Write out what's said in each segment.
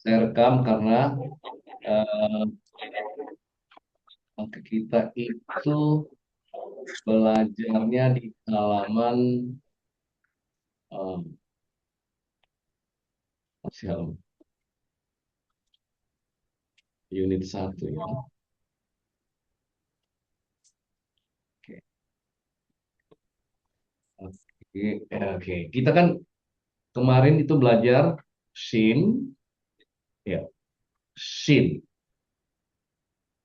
Saya rekam karena eh, kita itu belajarnya di halaman eh, siapa? Unit satu ya. Oke, oke, oke. Kita kan kemarin itu belajar shin, ya, shin.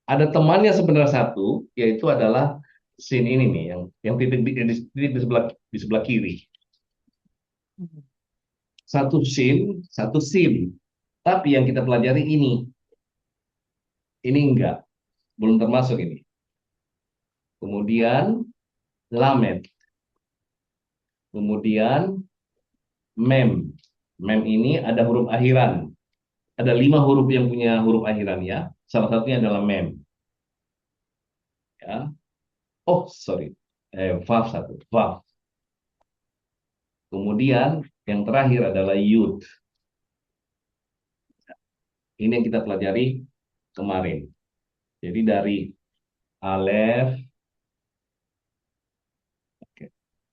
Ada temannya sebenarnya satu, yaitu adalah shin ini nih, yang titik titik di sebelah kiri. Satu shin, satu sim. Tapi yang kita pelajari ini enggak, belum termasuk ini. Kemudian lamet, kemudian mem. Mem ini ada huruf akhiran. Ada 5 huruf yang punya huruf akhiran ya. Salah satunya adalah mem. Ya. Oh, sorry. Vav satu. Vav. Kemudian yang terakhir adalah yud. Ini yang kita pelajari kemarin. Jadi dari alef,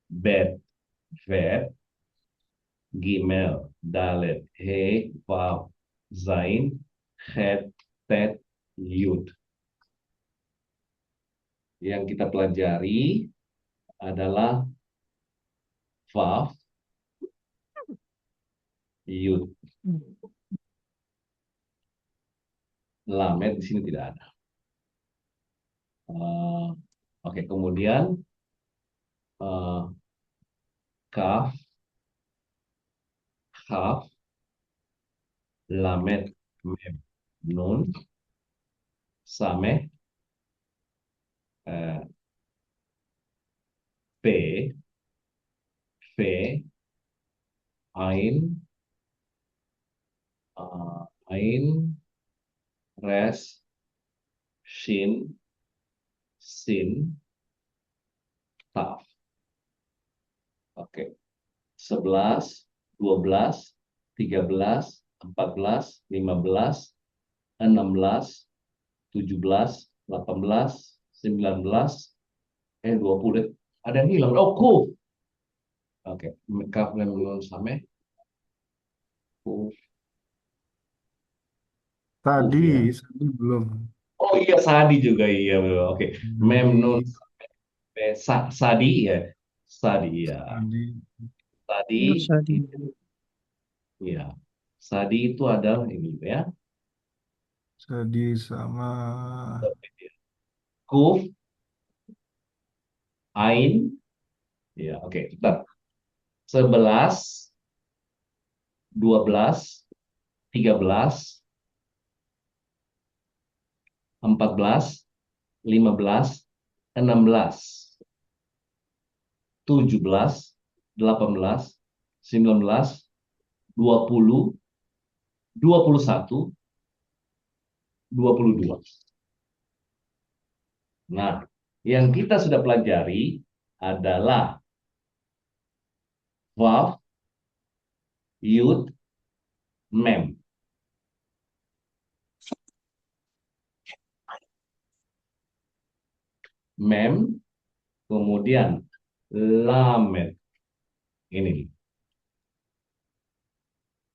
bet, vet, gimel, dalet, he, vav, zain, het, tet, yud. Yang kita pelajari adalah vav, yud, lamet di sini tidak ada. Oke, kemudian eh, kaf, haf, lamet, mem, nun, sameh, eh, p, fe, ain, ain, res, shin, sin, taf. Oke, 11, 12, 13, 14, 15, 16, 17, 18, 19, 20. Ada yang hilang. Oh, kuf. Oke, kaf dan nun sameh, kuf, kuf Tadi, ya. tadi belum. Oh iya, sadi juga iya. Oke, mem nun Tadi, sameh, sadi ya. Sadi ya. tadi, Tadi Tadi. ya. Sadi itu adalah ini ya. tadi sama Kuf, ain, ya. Oke, kita 11, 12, 13, 14, 15, 16, 17, 18, 19, 20, 21, 22. Nah, yang kita sudah pelajari adalah vav, yud, mem. Mem, kemudian lamet. Ini,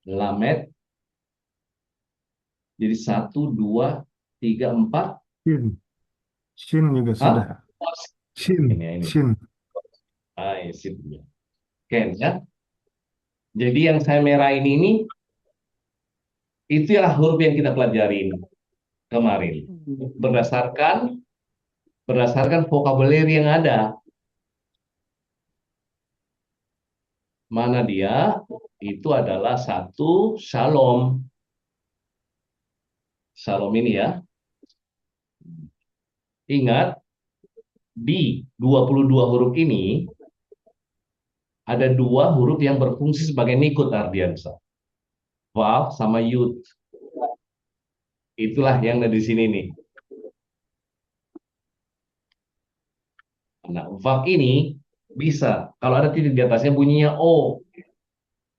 lamet. Jadi 1, 2, 3, 4. Shin. Shin juga Hah? sudah. Shin, Ini. Shin. Sip. Ken, ya. Jadi yang saya merahin ini, itulah huruf yang kita pelajarin kemarin. Berdasarkan berdasarkan vocabulary yang ada. Mana dia? Itu adalah satu shalom. Shalom ini ya. Ingat, di 22 huruf ini ada 2 huruf yang berfungsi sebagai nikut Ardiansa. Vav sama yud. Itulah yang ada di sini nih. Nah, vav ini bisa kalau ada titik di atasnya bunyinya O.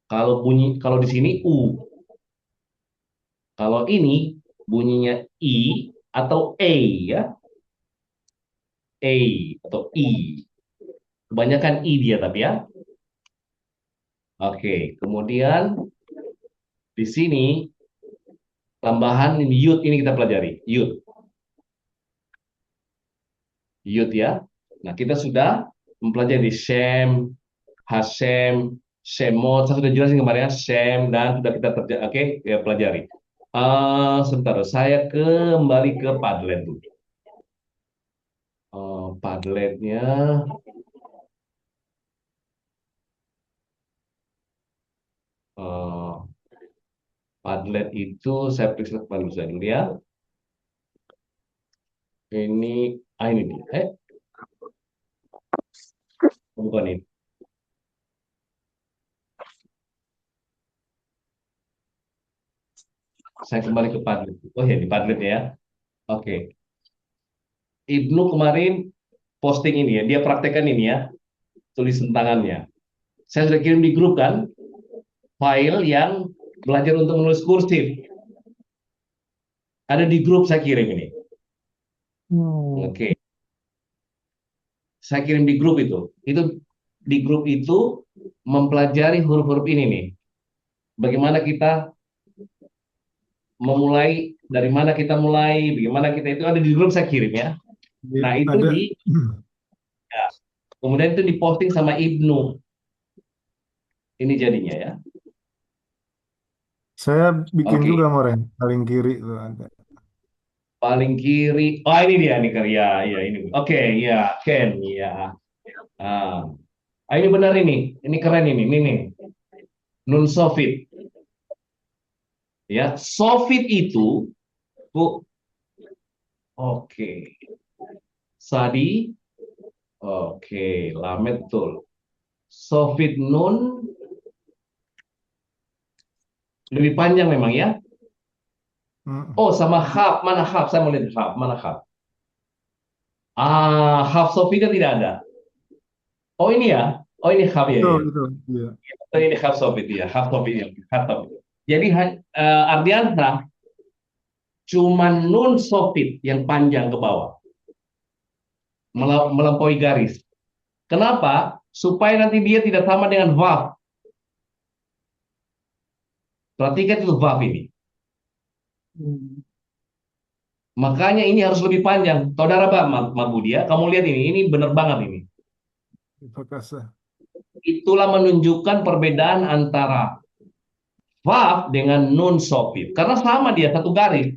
Kalau di sini U. Kalau ini bunyinya I atau A ya, A atau I. Kebanyakan I dia tapi ya. Oke, kemudian di sini tambahan ini yud ini kita pelajari. Yud, yud ya. Nah, kita sudah mempelajari Shem, Hashem, Shemot. Saya sudah jelasin kemarin ya, Shem dan sudah kita oke, ya, pelajari. Sebentar, saya kembali ke Padlet dulu. Padletnya, eh, Padlet itu saya periksa kembali saya dulu ya. Ini, ini dia. Bukan ini. Saya kembali ke Padlet. Oh ya, di Padlet ya. Oke. Ibnu kemarin posting ini ya, dia praktekkan ini ya, tulisan tangannya. Saya sudah kirim di grup kan, file yang belajar untuk menulis kursif. Ada di grup saya kirim ini. Hmm. Oke, saya kirim di grup itu. Itu di grup itu mempelajari huruf-huruf ini nih. Bagaimana kita memulai, dari mana kita mulai, bagaimana kita itu ada di grup saya kirim ya. Nah, itu Ada. di ya, kemudian itu diposting sama Ibnu. Ini jadinya ya. Saya bikin Oke. juga Moren, paling kiri tuh ada. Paling kiri. Oh, ini dia nih ya, ya ini. Oke, ya, Ken, ya. Ah, ini benar ini. Ini keren ini nih. Nun Sofit. Ya, Sofit itu Bu. Oke. Sadi. Oke, Lamet betul. Sofit Nun lebih panjang memang ya. Hmm. Oh, sama Haf. Mana Haf? Saya mau lihat Haf. Mana Haf? Haf Sofitnya tidak ada. Oh, ini ya. Oh, ini Haf ya, ya. Itu, iya. Oh, ini Haf Sofit ya. Haf Sofit ya. Haf Sofit. Jadi Ardiansah cuma nun sofit yang panjang ke bawah, melampaui garis. Kenapa? Supaya nanti dia tidak sama dengan vav. Perhatikan itu vav ini. Hmm. Makanya ini harus lebih panjang. Saudara Pak Mabudi ya, kamu lihat ini benar banget ini. Perkasa. Itulah menunjukkan perbedaan antara vav dengan nun sofit. Karena sama dia satu garis.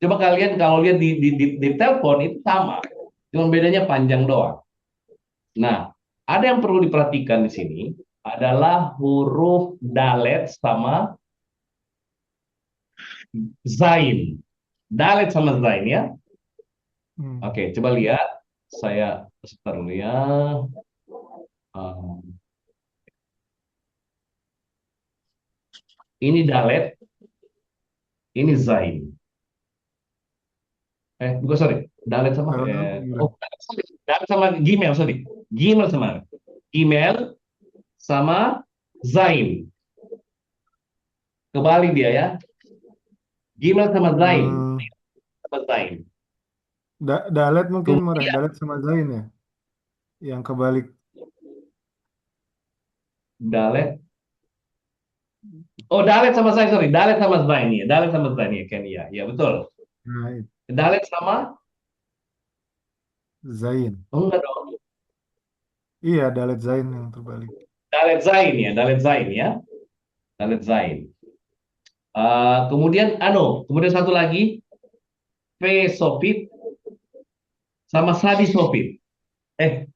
Coba kalian kalau lihat di telepon itu sama. Cuma bedanya panjang doang. Nah, ada yang perlu diperhatikan di sini adalah huruf dalet sama zain. Dalet sama zain ya. Hmm. Oke, coba lihat. Saya sebentar dulu ya. Um, ini dalet, ini zain. Bukan sorry. Dalet sama Gimana? sorry. Dalet sama gimel, sorry. Gimel sama gimel sama zain. Kebalik dia ya. Gimel sama zain. Hmm. Sama zain. Dalet mungkin Moren, Kemudian Dalet sama Zain ya, yang kebalik. dalet. Oh, dalet sama zain, sorry. Dalet sama zain ya. Dalet sama zain ya, Ken. Ya, ya betul. Nah, itu. Dalet sama Zain. oh, enggak dong. Iya, Dalet Zain yang terbalik. Dalet zain ya, dalet zain ya. Dalet zain. Kemudian satu lagi V sofit sama Sadi sofit. Eh,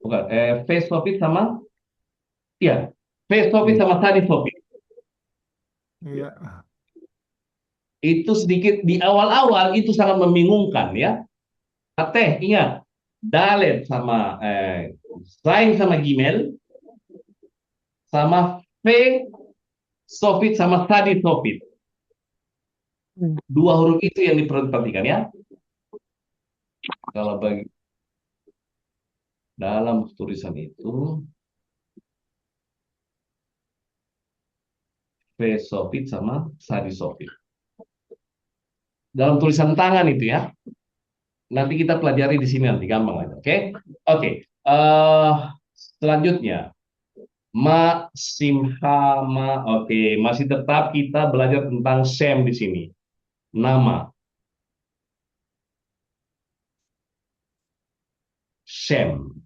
bukan. V sofit sama ya, V sofit Iya. sama Sadi sofit. Iya. Itu sedikit di awal-awal itu sangat membingungkan ya. Teh ingat, dalet sama zain sama gimel sama V sofit sama Sadi sofit. Dua huruf itu yang diperhatikan ya. Kalau bagi dalam tulisan itu V sofit sama Sadi sofit. dalam tulisan tangan itu ya. Nanti kita pelajari di sini nanti gampang aja. Oke, oke. Selanjutnya ma, simha, ma. Oke, masih tetap kita belajar tentang Sam di sini. Nama Sam.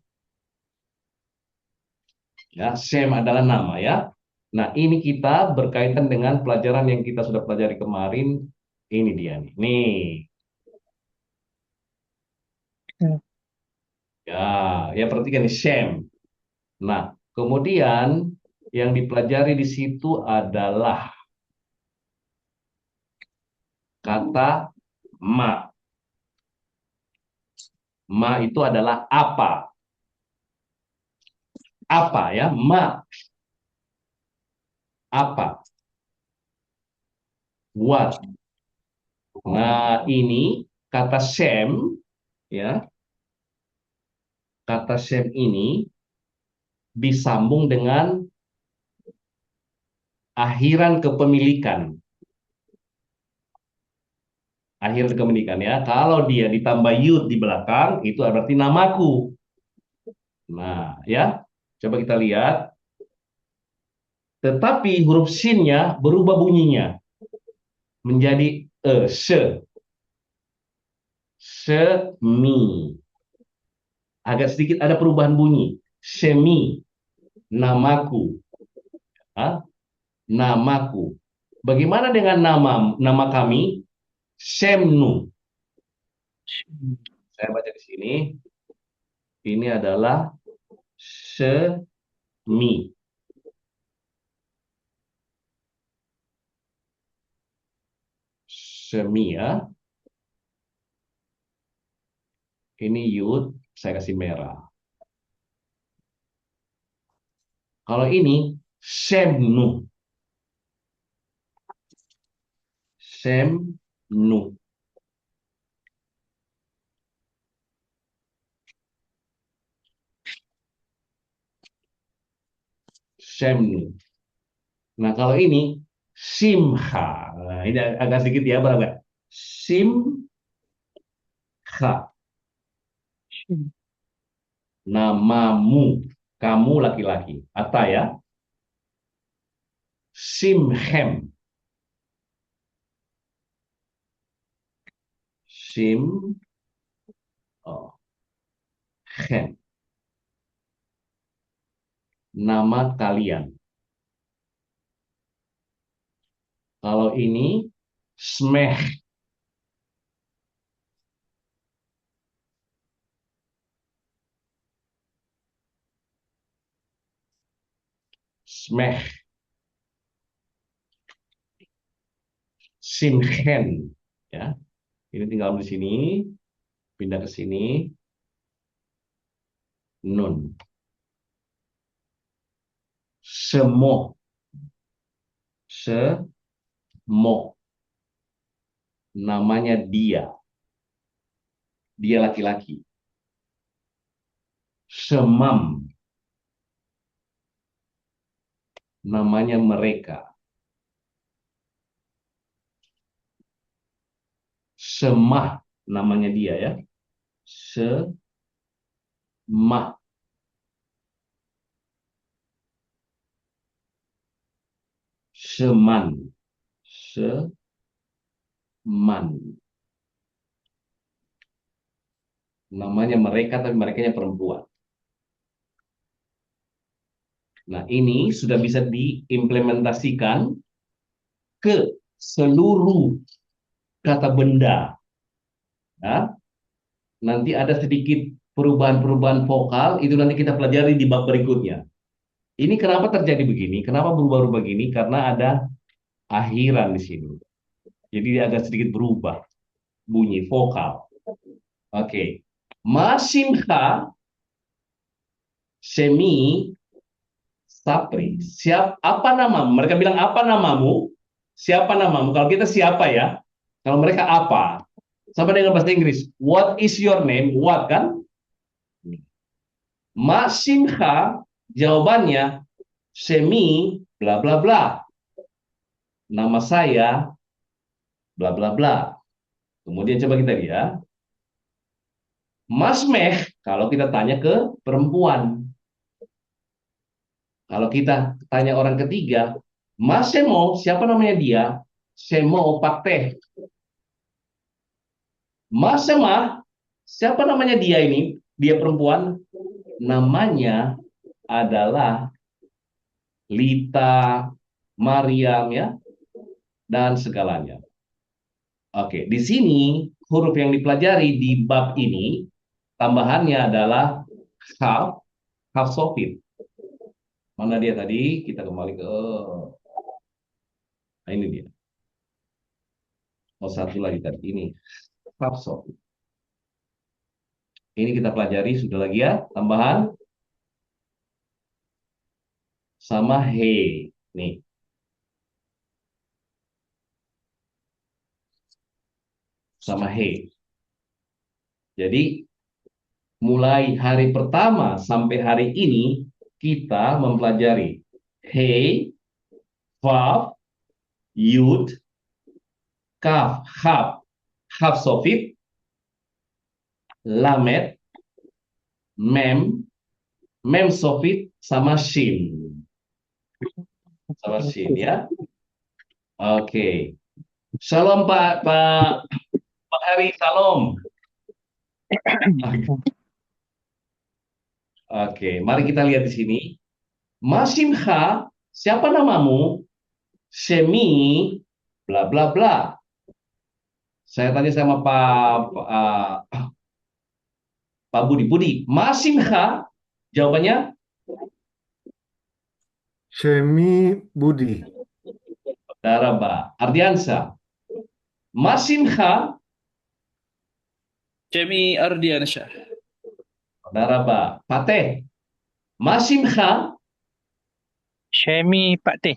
Ya, Sam adalah nama ya. Nah, ini kita berkaitan dengan pelajaran yang kita sudah pelajari kemarin. Ini dia nih. Nih, Hmm. ya, ya perhatikan nih Sam. Nah, kemudian yang dipelajari di situ adalah kata ma. Ma itu adalah apa? Apa ya? Ma, apa? What? Nah, ini kata Sam ya. Kata Sam ini disambung dengan akhiran kepemilikan. Akhir kepemilikan ya. Kalau dia ditambah yud di belakang, itu berarti namaku. Nah, ya. Coba kita lihat. Tetapi huruf sinnya berubah bunyinya menjadi se, semi. Agak sedikit ada perubahan bunyi. Semi, namaku. Ah, namaku. Bagaimana dengan nama kami? Semnu. Saya baca di sini. Ini adalah semi. Semi ya. Ini yud, saya kasih merah. Kalau ini semnu. Semnu. Semnu. Nah, kalau ini simha. Nah, ini agak sedikit ya, berapa? Simha. Namamu. Kamu laki-laki. Ata ya. Simhem. Sim. Oh, hem. Nama kalian. Kalau ini smeh. Smeh. Simhen. Ya. Ini tinggal di sini. Pindah ke sini. Nun. Semo. Semo. Namanya dia. Dia laki-laki. Semam. Namanya mereka. Semah. Namanya dia ya. Semah. Seman. Seman. Namanya mereka, tapi merekanya perempuan. Nah, ini sudah bisa diimplementasikan ke seluruh kata benda. Ya. Nanti ada sedikit perubahan-perubahan vokal, itu nanti kita pelajari di bab berikutnya. Ini kenapa terjadi begini? Kenapa berubah-ubah begini? Karena ada akhiran di sini. Jadi dia agak sedikit berubah bunyi vokal. Oke. Masimha semi sapri. Apa namamu? Mereka bilang apa namamu? Siapa namamu? Kalau kita siapa ya? Kalau mereka apa? Sama dengan bahasa Inggris. What is your name? What kan? Masimha jawabannya semi bla bla bla. Nama saya bla bla bla. Kemudian coba kita lihat, Masmeh kalau kita tanya ke perempuan. Kalau kita tanya orang ketiga, Masemo, siapa namanya dia? Semo Pakte. Masema, siapa namanya dia ini? Dia perempuan. Namanya adalah Lita, Mariam ya, dan segalanya. Oke, di sini huruf yang dipelajari di bab ini tambahannya adalah haf, haf sofit. Mana dia tadi? Kita kembali ke nah ini dia. Oh, satu lagi tadi ini haf sofit. Ini kita pelajari sudah lagi ya, tambahan sama he. Nih, sama he. Jadi mulai hari pertama sampai hari ini kita mempelajari he, vav, yud, kaf, haf, haf sofit, lamet, mem, mem sofit sama shin. Sama shin ya. Oke. Shalom Pak Hari, salam. Oke, mari kita lihat di sini. Masimha, siapa namamu? Semi, bla bla bla. Saya tanya sama Pak Budi. Budi, Masimha? Jawabannya Shemi Budi. Daraba. Ardiansa, Masimha? Jamie Ardiansyah. Daraba. Pateh, Masimha? Syemi Pak Teh.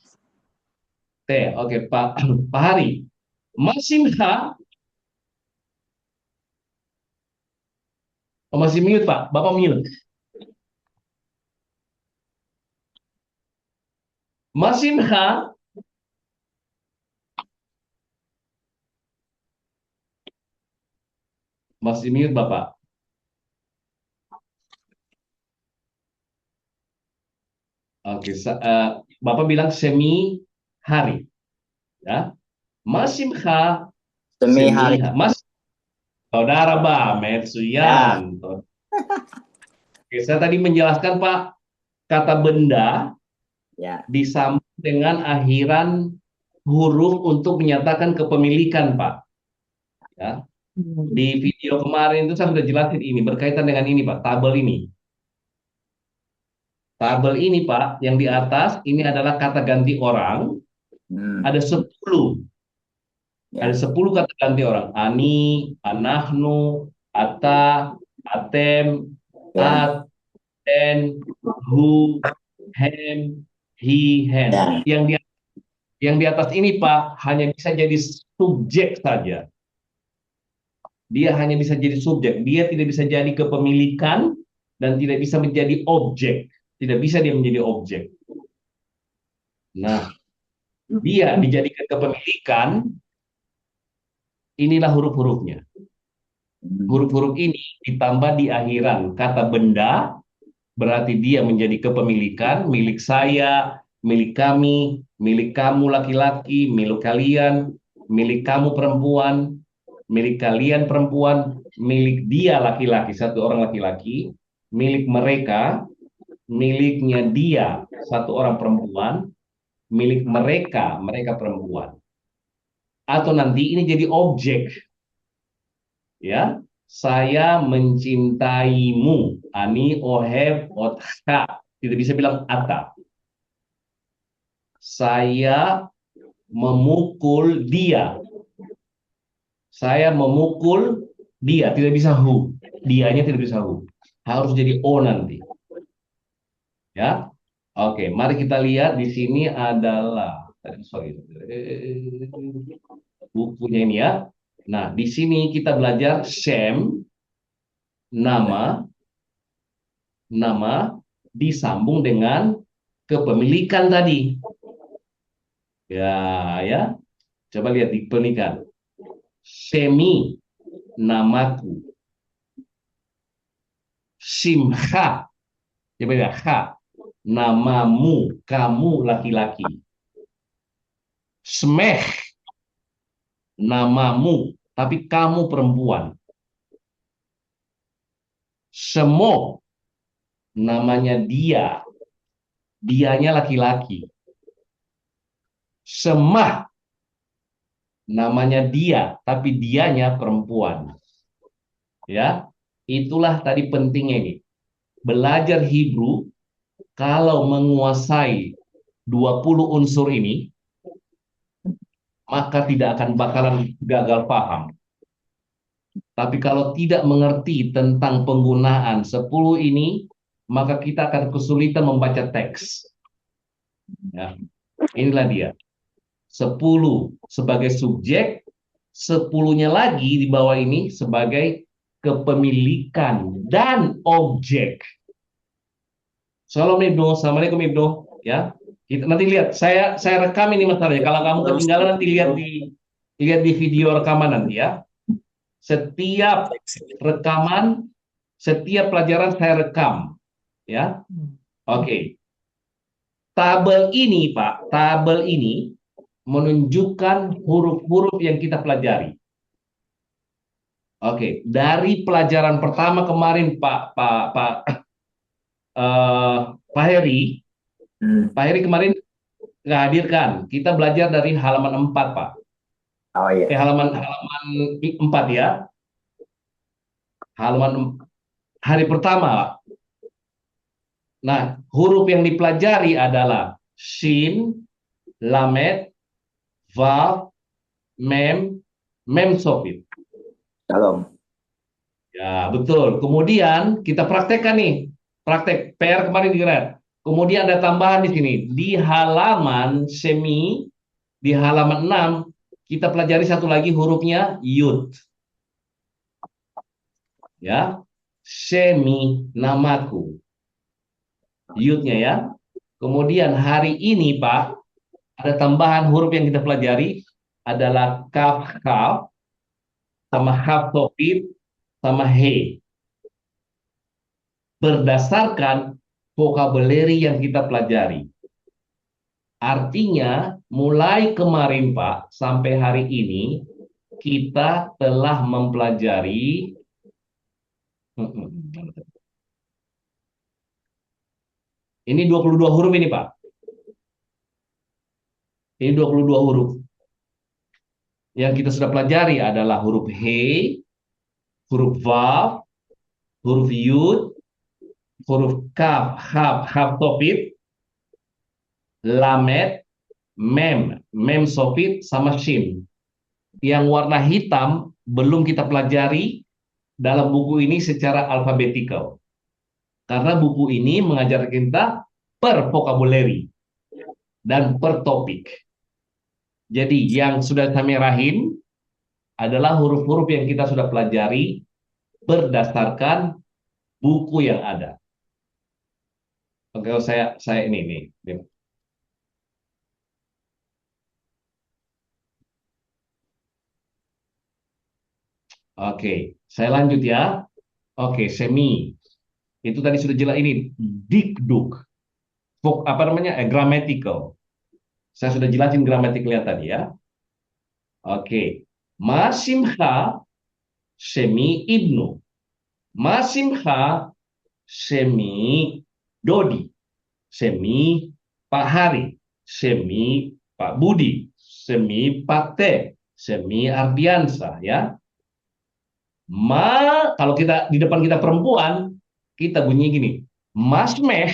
Teh, oke Pak Pak Hari. Masimha? Oh, masih mute Pak, Bapak mute. Masimha? Masih mute Bapak. Oke, Bapak bilang semi hari, ya. Masimha, Demi semi hari. Mas, saudara Ba, Ya. Metsuyan. Oke, saya tadi menjelaskan Pak, kata benda Ya. disambung dengan akhiran huruf untuk menyatakan kepemilikan Pak. Ya. Di video kemarin itu saya sudah jelasin ini berkaitan dengan ini Pak, tabel ini. Tabel ini Pak, yang di atas ini adalah kata ganti orang. Ada 10. Ya. Ada 10 kata ganti orang. Ani, anahnu, ata, atem, Ya. at, ten, hu, hem, he, hen. Ya. Yang di atas ini Pak hanya bisa jadi subjek saja. Dia hanya bisa jadi subjek. Dia tidak bisa jadi kepemilikan dan tidak bisa menjadi objek. Tidak bisa dia menjadi objek. Nah, dia dijadikan kepemilikan, inilah huruf-hurufnya. Huruf-huruf ini ditambah di akhiran kata benda, berarti dia menjadi kepemilikan, milik saya, milik kami, milik kamu laki-laki, milik kalian, milik kamu perempuan, milik kalian perempuan, milik dia laki-laki, satu orang laki-laki, milik mereka, miliknya dia, satu orang perempuan, milik mereka, mereka perempuan. Atau nanti ini jadi objek. Ya, saya mencintaimu. Ani oheb otka. Tidak bisa bilang ata. Saya memukul dia. Saya memukul dia. Tidak bisa hu. Dianya tidak bisa hu. Harus jadi o nanti. Ya. Oke, mari kita lihat di sini adalah sorry. Bukunya ini ya. Nah, di sini kita belajar Shem, nama, nama disambung dengan kepemilikan tadi. Ya, ya. Coba lihat di kepemilikan. Semi, namaku. Simha, coba ya, ha, namamu, kamu laki-laki. Smeh, namamu, tapi kamu perempuan. Semo, namanya dia, dianya laki-laki. Semah, namanya dia, tapi dianya perempuan. Ya, itulah tadi pentingnya ini. Belajar Hebrew kalau menguasai 20 unsur ini, maka tidak akan bakalan gagal paham. Tapi kalau tidak mengerti tentang penggunaan 10 ini, maka kita akan kesulitan membaca teks. Ya, inilah dia. 10 sebagai subjek, 10-nya lagi di bawah ini sebagai kepemilikan dan objek. Shalom Ibnu, Assalamualaikum Ibnu. Ya, kita nanti lihat. Saya rekam ini masalahnya. Kalau kamu ketinggalan nanti lihat di video rekaman nanti ya. Setiap rekaman, setiap pelajaran saya rekam. Ya, oke. Tabel ini Pak, tabel ini menunjukkan huruf-huruf yang kita pelajari. Oke, dari pelajaran pertama kemarin Pak Heri, Pak Heri kemarin nggak hadirkan. Kita belajar dari halaman 4, Pak. Oh iya. Halaman 4 ya. Halaman hari pertama, Pak. Nah, huruf yang dipelajari adalah shin, lamet, vav, mem sofit. Shalom. Ya, betul. Kemudian kita praktekkan nih. Praktek PR kemarin di Grad. Kemudian ada tambahan di sini. Di halaman di halaman 6, kita pelajari satu lagi hurufnya yud. Ya. Semi, namaku. Yudnya ya. Kemudian hari ini, Pak, ada tambahan huruf yang kita pelajari adalah kaf, sama haf, topit, sama he. Berdasarkan vocabulary yang kita pelajari. Artinya, mulai kemarin Pak, sampai hari ini, kita telah mempelajari ini 22 huruf ini Pak. Ini 22 huruf. Yang kita sudah pelajari adalah huruf he, huruf vav, huruf yud, huruf kaf, haf topit, lamet, mem sofit, sama shin. Yang warna hitam belum kita pelajari dalam buku ini secara alfabetikal. Karena buku ini mengajar kita per vocabulary dan per topik. Jadi yang sudah saya merahin adalah huruf-huruf yang kita sudah pelajari berdasarkan buku yang ada. Oke, saya ini. Oke, saya lanjut ya. Oke, semi. Itu tadi sudah jelas ini dikduk. Apa namanya? Grammatical. Saya sudah jelasin gramatikalnya tadi ya. Oke. Masimha semi ibnu. Masimha semi Dodi. Semi Pak Hari. Semi Pak Budi. Semi Pak T. Semi Ardiansa ya. Kalau kita di depan kita perempuan, kita bunyi gini, Mas Meh.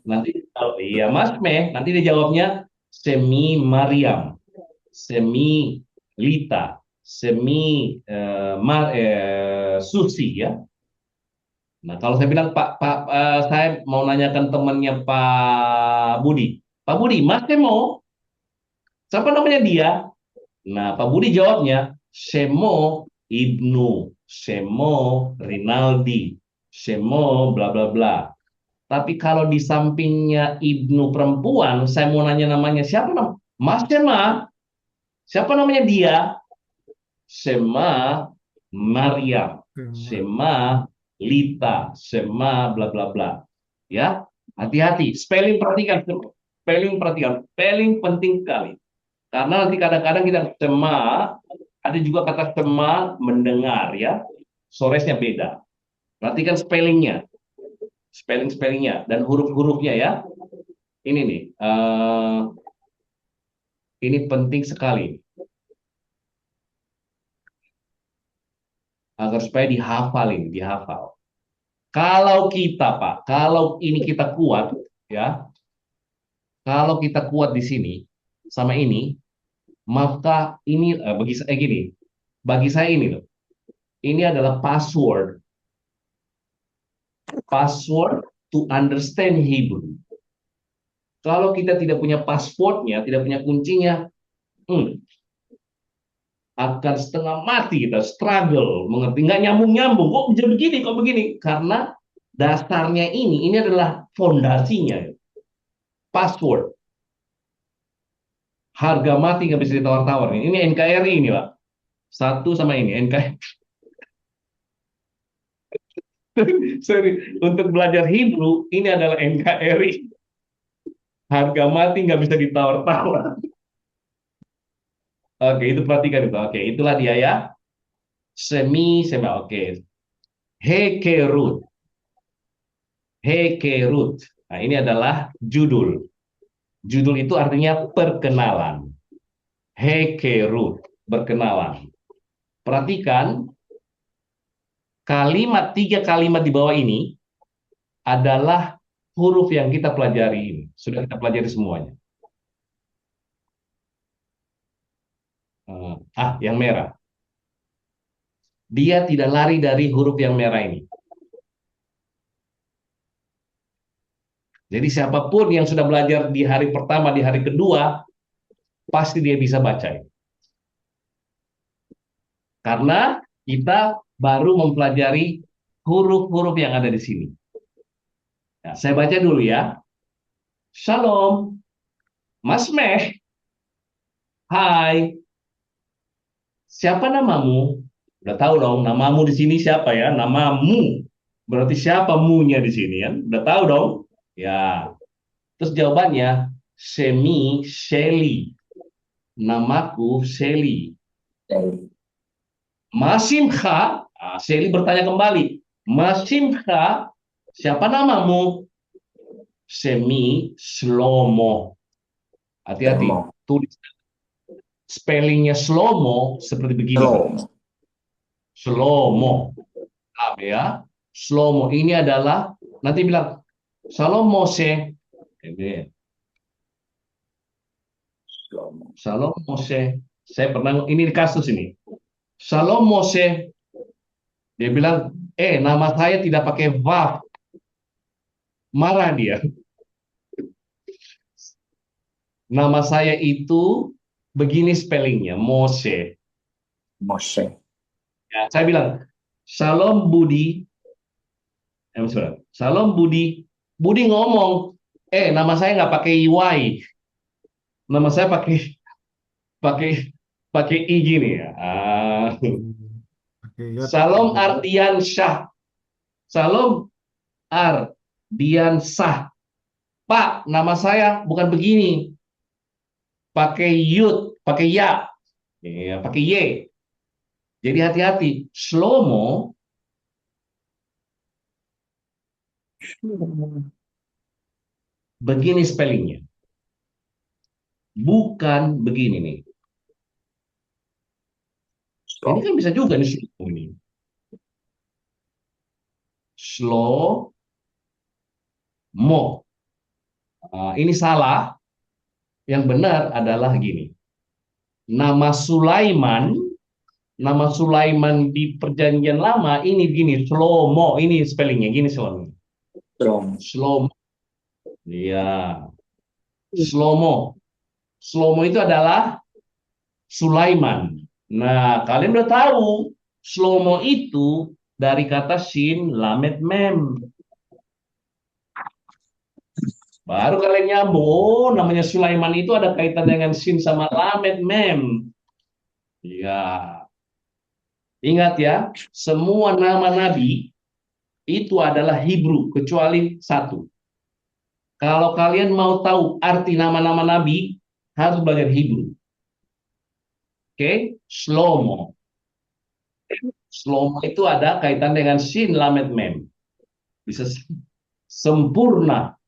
Nanti iya Mas Meh, nanti dia jawabnya Semi Mariam, Semi Lita, Semi Susi ya. Nah kalau saya bilang saya mau nanyakan temannya Pak Budi, Pak Budi, Mas mau siapa namanya dia? Nah Pak Budi jawabnya Semo Ibnu, Semo Rinaldi, Semo bla bla bla. Tapi kalau di sampingnya Ibnu perempuan, saya mau nanya namanya siapa Mas Sema? Siapa namanya dia? Shema Maryam, Tema. Shema Lita, Shema bla bla bla. Ya, hati-hati. Spelling penting sekali. Karena nanti kadang-kadang kita Shema, ada juga kata Shema mendengar ya. Soresnya beda. Perhatikan spellingnya dan huruf-hurufnya ya. Ini nih, ini penting sekali agar supaya dihafal. Kalau kita Pak, kalau ini kita kuat ya, kalau kita kuat di sini sama ini, maka ini bagi saya ini loh, ini adalah password to understand Hebrew. Kalau kita tidak punya passwordnya, tidak punya kuncinya, akan setengah mati kita struggle mengerti, nggak nyambung kok bisa begini kok begini, karena dasarnya ini adalah fondasinya, password, harga mati nggak bisa ditawar-tawar. Ini NKRI ini Pak, satu sama ini NKRI. Sorry, untuk belajar Hebrew ini adalah NKRI, harga mati nggak bisa ditawar-tawar. Oke, itu perhatikan itu. Oke, itulah dia ya. Semi. Oke. Hekerut. Hekerut. Nah, ini adalah judul. Judul itu artinya perkenalan. Hekerut, berkenalan. Perhatikan, tiga kalimat di bawah ini adalah huruf yang kita pelajari ini. Sudah kita pelajari semuanya. Yang merah. Dia tidak lari dari huruf yang merah ini. Jadi siapapun yang sudah belajar di hari pertama, di hari kedua, pasti dia bisa baca. Karena kita baru mempelajari huruf-huruf yang ada di sini. Nah, saya baca dulu ya. Shalom, Mas Meh. Hai. Siapa namamu? Udah tahu dong, namamu di sini siapa ya? Namamu. Berarti siapa mu-nya di sini kan? Udah tahu dong? Ya. Terus jawabannya, Shelly. Namaku Shelly. Masimcha, Shelly bertanya kembali. Masimcha, siapa namamu? Shlomo. Hati-hati, tulis spellingnya Shlomo seperti begini. Shlomo. Ya. Shlomo ini adalah, nanti bilang, Shalom Mose. Shalom Mose. Saya pernah, ini kasus ini. Shalom Mose. Dia bilang, nama saya tidak pakai vav. Marah dia. Nama saya itu begini spellingnya, Mose. Ya, saya bilang, Shalom Budi. Shalom Budi. Budi ngomong, nama saya nggak pakai Y. Nama saya pakai I gini ya. Shalom Ardian Syah. Shalom Ardian Syah. Pak, nama saya bukan begini. Pakai yud, pakai ya. Ya, pakai y. Jadi hati-hati. Shlomo begini spellingnya. Bukan begini nih. Ini kan bisa juga nih Shlomo ini. Shlomo. Ini salah. Yang benar adalah gini. Nama Sulaiman di Perjanjian Lama ini gini, Shlomo, ini spellingnya gini Shlomo. Ya. Shlomo itu adalah Sulaiman. Nah, kalian udah tahu Shlomo itu dari kata shin lamed mem. Baru kalian nyambung, namanya Sulaiman itu ada kaitan dengan shin sama lamed mem. Ya. Ingat ya, semua nama nabi itu adalah Hebrew kecuali satu. Kalau kalian mau tahu arti nama-nama nabi, harus belajar Hebrew. Oke, Shlomo. Shlomo itu ada kaitan dengan Shin Lamed Mem. Bisa sempurna.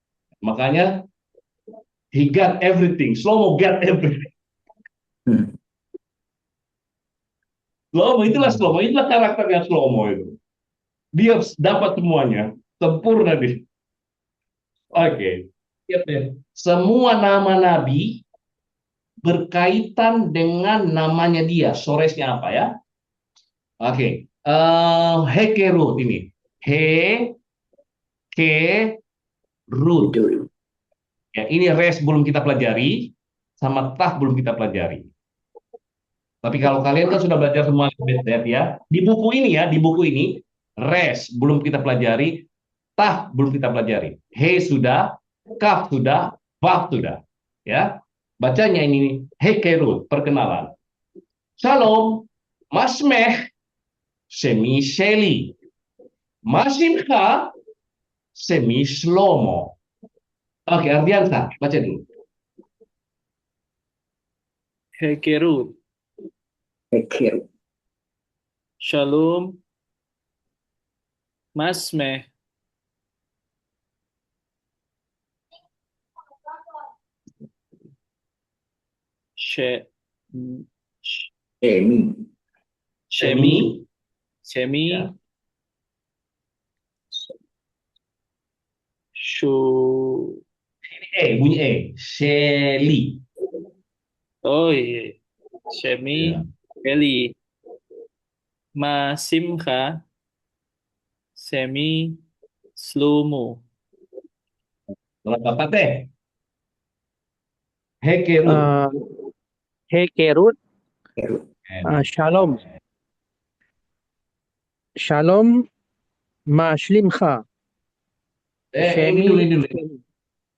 Makanya he got everything. Shlomo got everything. Hmm. Shlomo itulah karakternya Shlomo itu. Dia dapat semuanya, sempurna dia. Oke. Lihat deh. Semua nama nabi berkaitan dengan namanya dia. Soresnya apa ya? Oke. Hekerut ini. Hekerut. Itu. Ya, ini res belum kita pelajari, sama tah belum kita pelajari. Tapi kalau kalian kan sudah belajar semua alfabet ya, di buku ini ya, di buku ini res belum kita pelajari, tah belum kita pelajari. He sudah, kaf sudah, vav sudah. Ya, bacanya ini hekerut, perkenalan. Shalom, masmeh, semi sheli, masimcha, semi shlomo. Oke, Ardiansa, baca dulu. Hekerut, Hekerut. Shalom, Masmeh, She, Emi. Semi, Shemi, ya. Shu, Bunyi Sheli. oh iya, Shemi, Ya. Eli, Masimcha, Semi, Slomo, Kalau Bapak teh, Hekerut. Hekerut, Hekerut. Shalom. Shalom, Ma Shlimcha. Ini dulu, Shemi, ini dulu.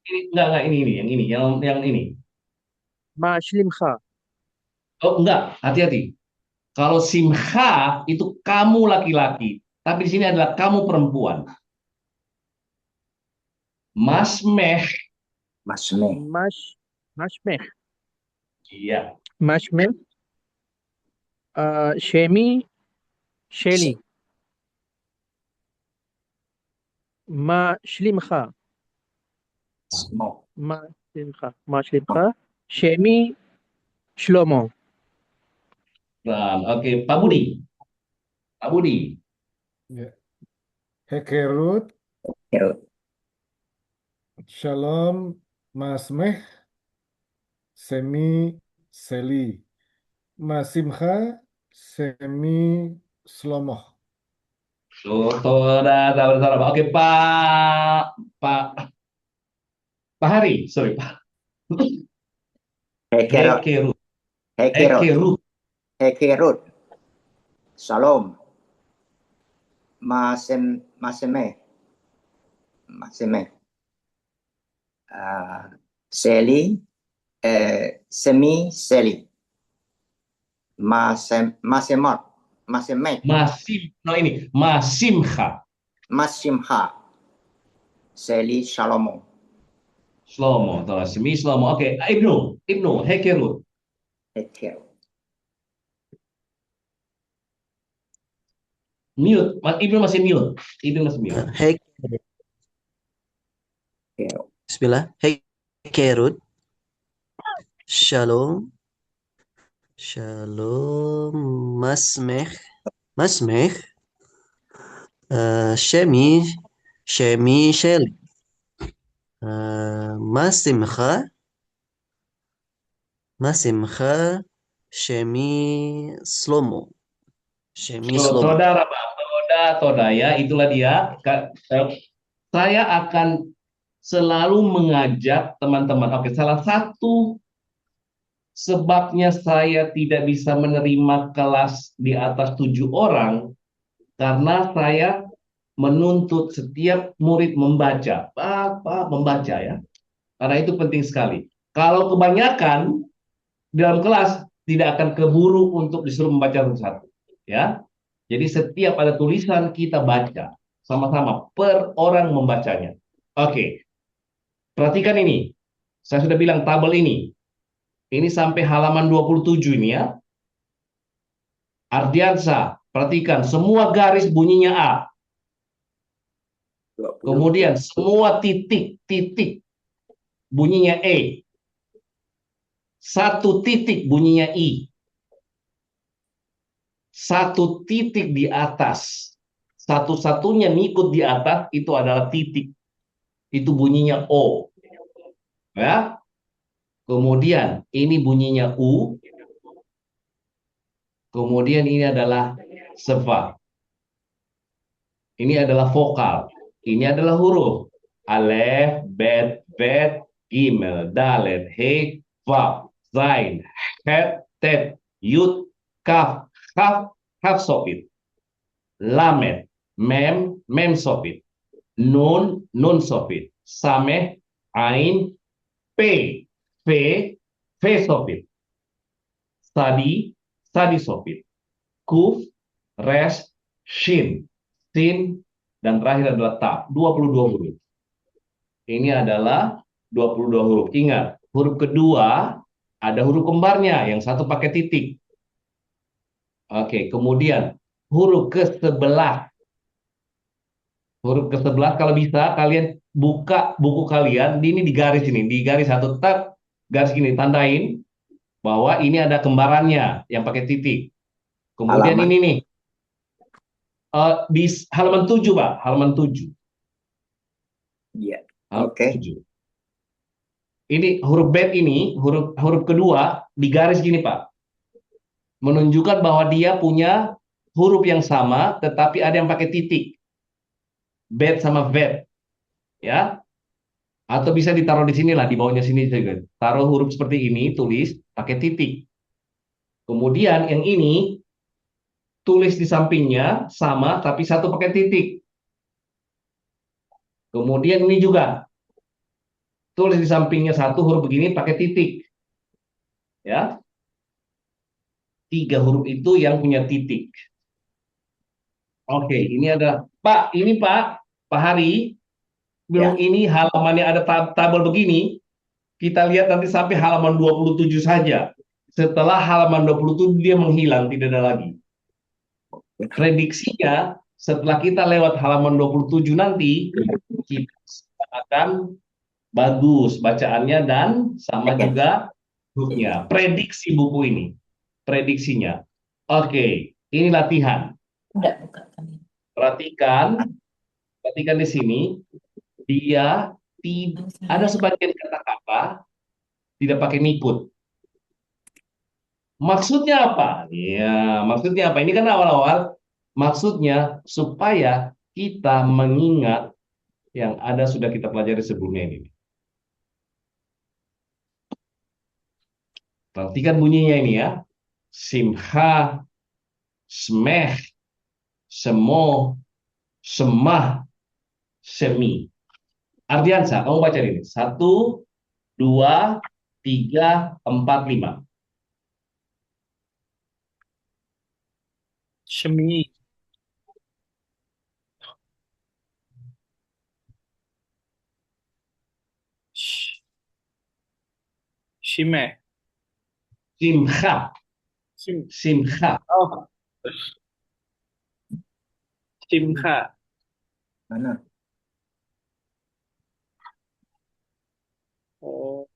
Ini enggak, yang ini. Ma Shlimcha. Oh, enggak, hati-hati. Kalau simha itu kamu laki-laki, tapi di sini adalah kamu perempuan. Masmeh, Masmeh. Mashmeh. iya. Mashmeh. Shemi, Sheli. Ma Shlimcha. Smo. Ma Shlimcha. Shemi, Shlomo. Dan oke, Pak Budi. Pak Budi. Ya. Hekerut, Hekerut. Shalom, Masmeh, Semi, Seli, Masimcha, Semi, Slomoh. Saudara. Oke, Pak Pak Hari, sorry, Pak. Hekerut. Hekerut. Hekerut. Hekerut. Hekerut. Shalom. Masemeh. Masemeh. Seli. Semi Seli. Masemot. Masemet. Masimha. Masimha. Seli Shalomo. Shlomo, semi Shlomo. Oke, Ibnu, Hekerut. Hekerut. Mute, Ibnu masih mute. Hek, Hekerut. Bismillah. Hekerut. Shalom. Shalom. Masmeh. Shemi. Sheli. Masimcha. Shemi Slomo. Saudara, Pak. Toda ya, itulah dia. Saya akan selalu mengajak teman-teman. Oke, salah satu sebabnya saya tidak bisa menerima kelas di atas 7 orang karena saya menuntut setiap murid membaca, membaca ya. Karena itu penting sekali. Kalau kebanyakan dalam kelas tidak akan keburu untuk disuruh membaca satu-satu, ya. Jadi setiap ada tulisan kita baca sama-sama per orang membacanya. Oke, perhatikan ini. Saya sudah bilang tabel ini. Ini sampai halaman 27 ini ya. Ardiansa, perhatikan semua garis bunyinya A. 20. Kemudian semua titik-titik bunyinya E. Satu titik bunyinya I. Satu titik di atas. Satu-satunya ngikut di atas itu adalah titik. Itu bunyinya O. Ya. Kemudian ini bunyinya U. Kemudian ini adalah seva. Ini adalah vokal. Ini adalah huruf. Alef, bet, gimel, dalet, he, vav, zain, het, tet, yud, kaf, kaf sopit. Lamet, mem sopit. Nun sopit. Sameh, ain, pe, fe sopit. Sadi sopit. Kuf, res, shin, sin, dan terakhir adalah ta. 22 huruf. Ini adalah 22 huruf. Ingat, huruf kedua ada huruf kembarnya, yang satu pakai titik. Oke, kemudian huruf ke-11. Huruf ke-11 kalau bisa kalian buka buku kalian, ini di garis ini, di garis satu tab, garis ini tandain bahwa ini ada kembarannya yang pakai titik. Kemudian Halaman. ini nih. Di halaman 7, Pak, halaman 7. Iya. Halaman Oke. 7. Ini huruf bet ini, huruf kedua di garis gini, Pak. Menunjukkan bahwa dia punya huruf yang sama tetapi ada yang pakai titik. Bet sama vet. Ya. Atau bisa ditaruh di sini lah, di bawahnya sini juga. Taruh huruf seperti ini, tulis pakai titik. Kemudian yang ini tulis di sampingnya sama tapi satu pakai titik. Kemudian ini juga tulis di sampingnya satu huruf begini pakai titik. Ya. 3 huruf itu yang punya titik. Oke, ini ada Pak, ini Pak Hari bilang ini halamannya ada tabel begini. Kita lihat nanti sampai halaman 27 saja. Setelah halaman 27 dia menghilang, tidak ada lagi. Prediksinya setelah kita lewat halaman 27 nanti kita akan bagus bacaannya dan sama juga hurufnya. Prediksi buku ini. Prediksinya. Oke, ini latihan. Perhatikan di sini. Dia ada sebagian kata-kata tidak pakai nikut. Maksudnya apa? Ya, maksudnya apa? Ini kan awal-awal. Maksudnya supaya kita mengingat yang ada sudah kita pelajari sebelumnya ini. Perhatikan bunyinya ini ya. Simha, smeh, semo, semah, semi. Ardiansa, kamu baca ini. 1, 2, 3, 4, 5. Shmi, Shimeh, Simha, simha. Oh, Simha, Mana? oh,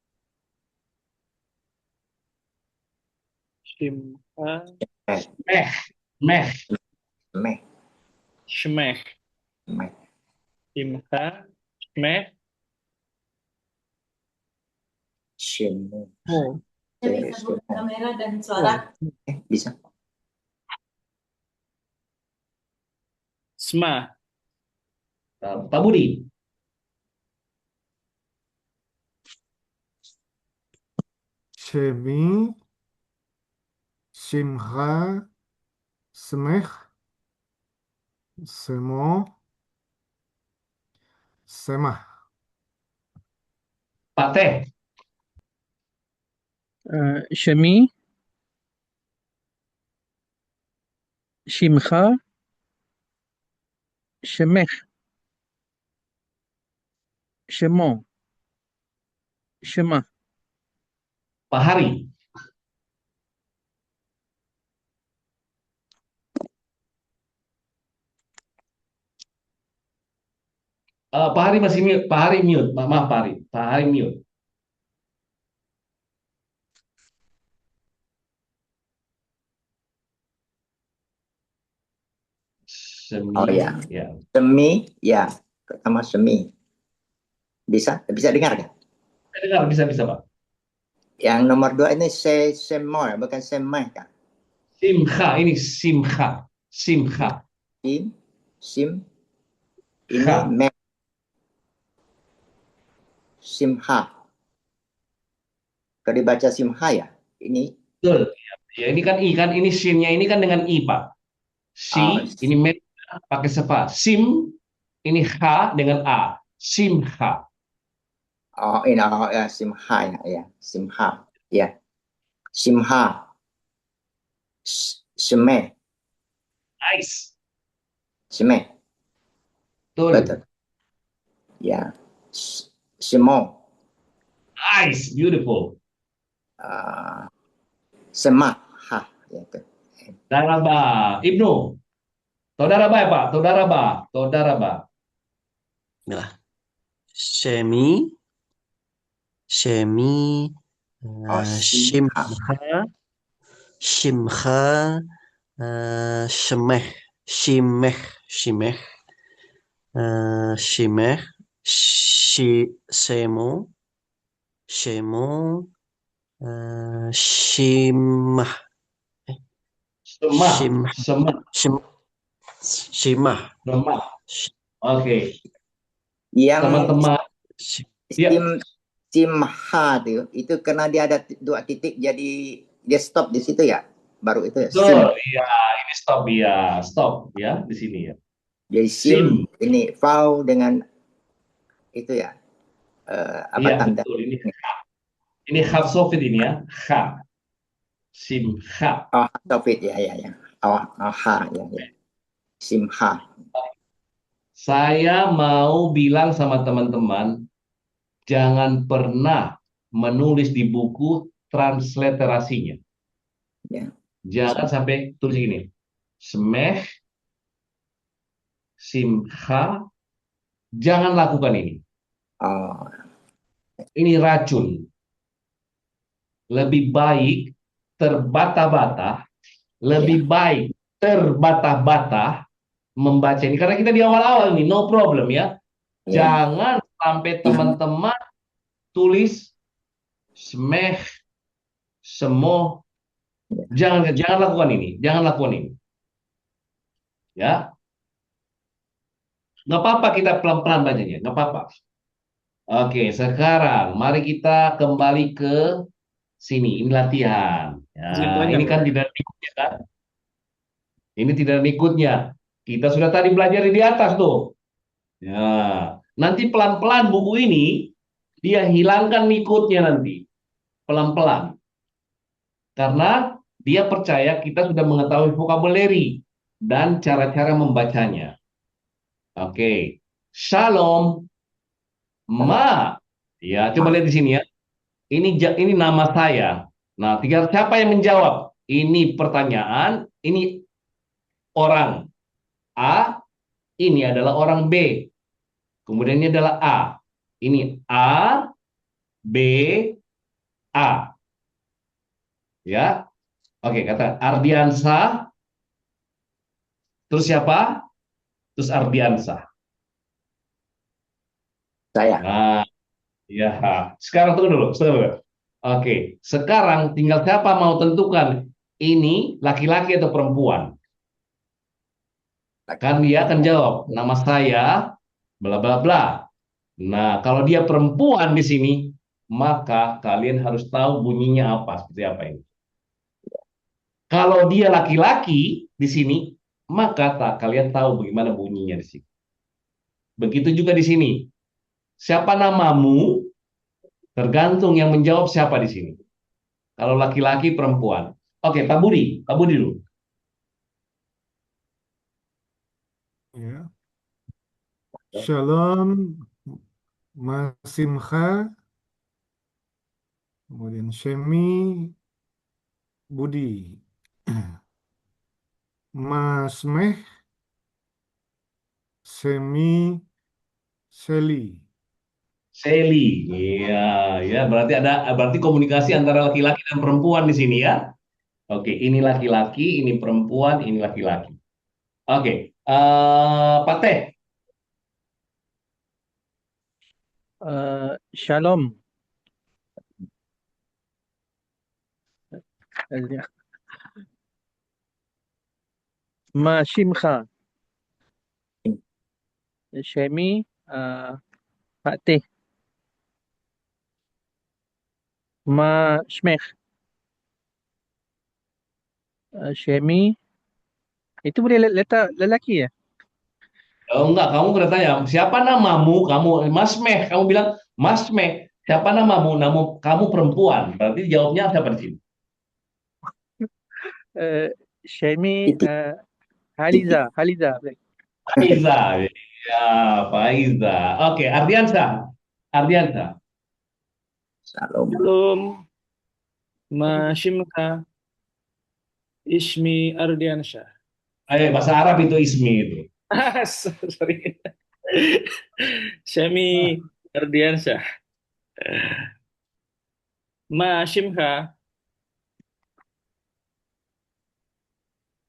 Shimha, Meh, meh. Meh. Shmeh, Meh. Simha, Shmeh, Shemu. Mo, Saya bisa buka kamera dan suara. Bisa. Sma, Pak Budi. Shemi, Shimcha, Smech, Semo, Semah. Pak Teh. شمي شمخة Shemekh. Shemon. Shema. Pak Hari. Pak Hari masih mute. Pak Hari mute. Maaf Pak Hari. Pak Hari mute. Oh ya. Ya. Semi, ya. Pertama semi. Bisa dengar kan? Dengar, bisa Pak. Yang nomor 2 ini semoy, bukan semai kan? Simcha, ini simcha. Simcha. Sim. Ini Ha. me. Simha. Kalau dibaca simha ya, ini Betul. Ya, ini kan I kan, ini sinnya ini kan dengan I, Pak. Si, ini med pakai sepa. Sim, ini H dengan A. Simha. ini ya, simha ya, simha ya, simha, seme, Nice. seme, Betul. betul, ya, semo, Nice. Beautiful. semak, ya itu. Daraba. Ibnu. Todaraba ya, Pak. Todaraba. Todaraba. Inilah. Shemi. Shemi. Simha. Shimcha. Shemech. Shimech. Shimech. Shimech. Shemo. Shemo. Shimah. Semah. Shimah. Semah. Shimah. Semah. Oke. Yang Teman-teman. Ya. simha itu karena dia ada 2 titik, jadi dia stop di situ ya, baru itu ya. Betul. Iya, ini stop ya. Stop ya di sini ya. Jadi sim, ini vowel dengan itu ya, apa Iya, tanda? betul. Ini hak sofit ini ya. Ha. Simha. Oh, sofit ya. Oh, ha ya. Simha. Saya mau bilang sama teman-teman, jangan pernah menulis di buku transliterasinya. Ya. Jangan sampai tulis gini. Smeh, simha. Jangan lakukan ini. Oh, Ini racun. Lebih baik terbata-bata, lebih baik terbata-bata membaca ini. Karena kita di awal-awal ini, no problem ya. Jangan sampai teman-teman tulis smeh, semo. Jangan lakukan ini. Jangan lakukan ini. Ya. Nggak apa-apa kita pelan-pelan bacanya. Nggak apa-apa. Oke, sekarang mari kita kembali ke sini. Ini latihan. Ya, ini kan tidak ikutnya kan? Ini tidak ikutnya. Kita sudah tadi belajar di atas tuh. Ya, nanti pelan-pelan buku ini dia hilangkan ikutnya nanti. Pelan-pelan. Karena dia percaya kita sudah mengetahui vocabulary dan cara-cara membacanya. Oke. Shalom. Ma. Ya, coba lihat di sini ya. Ini nama saya. Nah, tinggal siapa yang menjawab? Ini pertanyaan, ini orang A, ini adalah orang B. Kemudian ini adalah A. Ini A, B, A. Ya. Oke, kata Ardiansa. Terus siapa? Terus Ardiansa. saya. Nah, ya. Sekarang tunggu dulu. Oke, sekarang tinggal siapa mau tentukan ini laki-laki atau perempuan. Kan dia akan jawab, nama saya bla bla bla. Nah, kalau dia perempuan di sini, maka kalian harus tahu bunyinya apa, seperti apa ini. Kalau dia laki-laki di sini, maka kalian tahu bagaimana bunyinya di sini. Begitu juga di sini. Siapa namamu? Tergantung yang menjawab siapa di sini. Kalau laki-laki, perempuan. Oke, Pak Budi dulu. Ya. Shalom, Masimcha, kemudian Shemi, Budi, Masmeh, Semi, Seli. Sally. Iya, ya berarti komunikasi antara laki-laki dan perempuan di sini ya. Oke, ini laki-laki, ini perempuan, ini laki-laki. Oke, Pak Teh. Shalom. Ma Shimcha. Shemi, Pak Teh. Ma Shmeh. Shemi. Itu boleh letak lelaki ya? Oh enggak, kamu bertanya, siapa namamu? Kamu Mas Meh, kamu bilang Mas Meh. Siapa namamu? Kamu perempuan. Berarti jawabnya siapa di sini? Shemi, Titik. Haliza. Haliza. Faiza. Ya, Faiza. Oke, Ardiansa. Ardiansa. Shalom. Shalom. Ma Shimka. Ismi Ardiansyah. Bahasa Arab itu ismi itu. Sorry. Shemi Ardiansyah. Ma Shimka.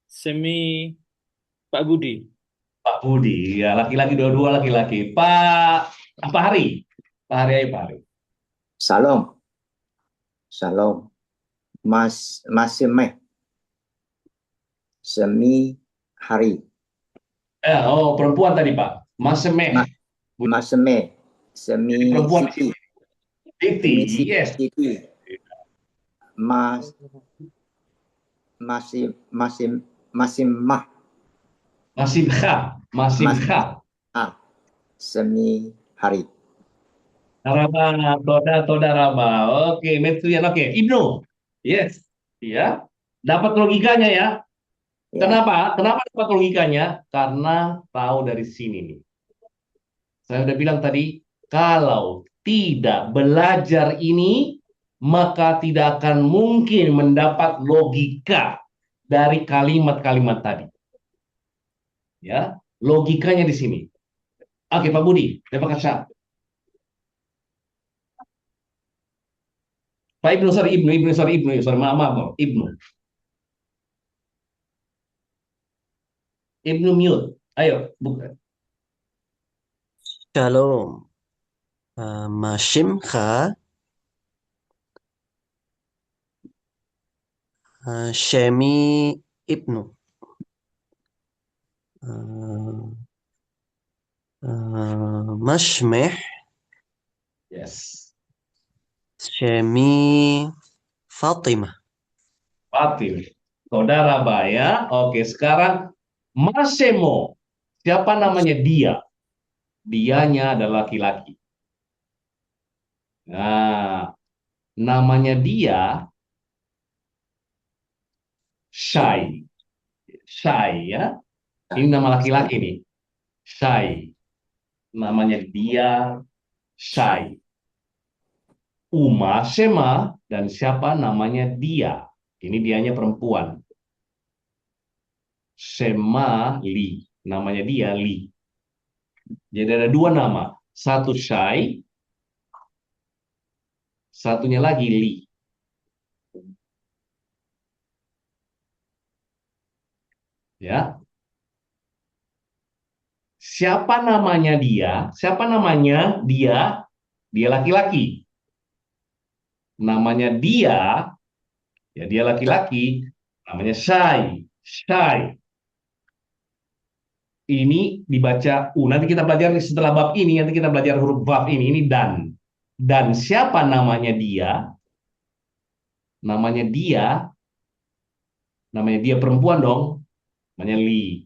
Semi Pak Budi. Pak Budi. Ya, laki-laki dua-dua laki-laki. Pak Hari. Pak Hari, ayo Pak Hari. Shalom. Shalom. Masimeh, Semi, Hari. Perempuan tadi Pak. Mas Meh. Maseme, Semi, Perempuan. Siti. Siti. Yes. Siti. Masimah, Masimha. Semi, Hari. Rama, Toda Rama. Oke, Metsuyan. Oke, Ibnu. Yes. Ya. Dapat logikanya ya. Ya. Kenapa? Kenapa dapat logikanya? Karena tahu dari sini nih. Saya udah bilang tadi, kalau tidak belajar ini, maka tidak akan mungkin mendapat logika dari kalimat-kalimat tadi. Ya, logikanya di sini. Oke, Pak Budi, terima kasih. Pak Ibnu, sorry sorry, maaf, Ibnu. Ibnu mute. Ayo, buka. Shalom. Ma Shimcha. Shemi Ibnu. Ma Shmeh. Yes. Shemi Fatimah. Fatim. Saudara Baya. Oke, sekarang Masemo. Siapa namanya dia? Dianya adalah laki-laki. Nah, namanya dia Shai. Shai ya. Ini nama laki-laki nih. Shai. Namanya dia Shai. Uma Shema dan siapa namanya dia. Ini dianya perempuan. Shema Li. Namanya dia Li. Jadi ada dua nama. Satu Shai, satunya lagi Li. Ya. Siapa namanya dia? Siapa namanya dia? Dia laki-laki. Namanya dia, ya dia laki-laki, namanya Shai. Shai. Ini dibaca U. Nanti kita belajar setelah bab ini, nanti kita belajar huruf bab ini dan. Dan siapa namanya dia? Namanya dia perempuan dong. Namanya Li.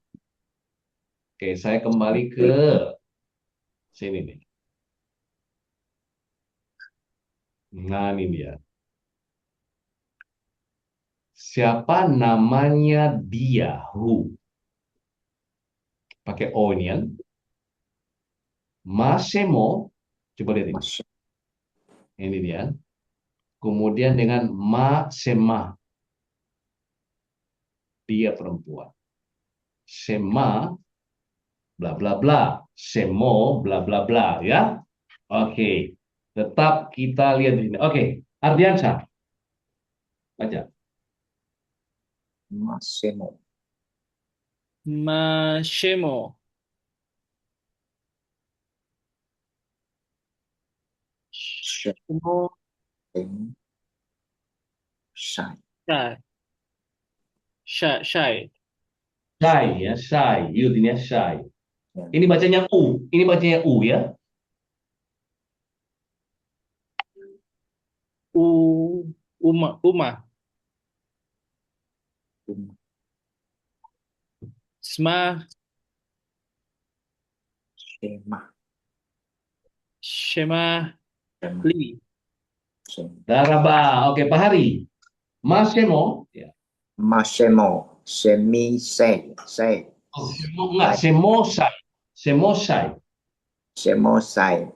Oke, saya kembali ke sini nih. Nah, ini dia. Siapa namanya dia? Who? Pakai O ini kan. Masemo, coba lihat ini. Mas Ini dia. Kemudian dengan Masema, dia perempuan. Sema, bla bla bla. Semo, bla bla bla, ya. Oke. Tetap kita lihat di sini. Oke. Ardiansyah, baca. Masemo. Mashemo. Shemo. Sem. Sai. Shai. Shai. Syai, ya. Syai. Yudnya Syai. Ya. Ini bacanya U. Ini bacanya U, ya. Uma. Um. Sma. Sema. Shema. Sema. Li. Sem. Daraba. Oke, Pak Hari. Masemo, ya. Masemo. Semi. Sai. Sai. Oh, enggak, semosai. Semosai. Semo. Sai.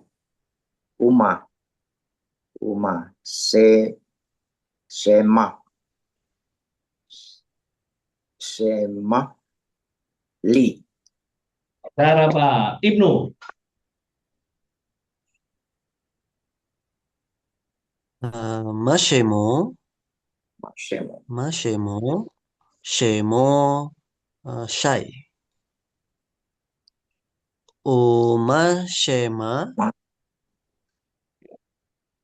Uma. Uma. Sema. Sema. Li. Daraba. Ibnu. Mashemo, Masemo. Mashemo, Shemo, Shai. Shema,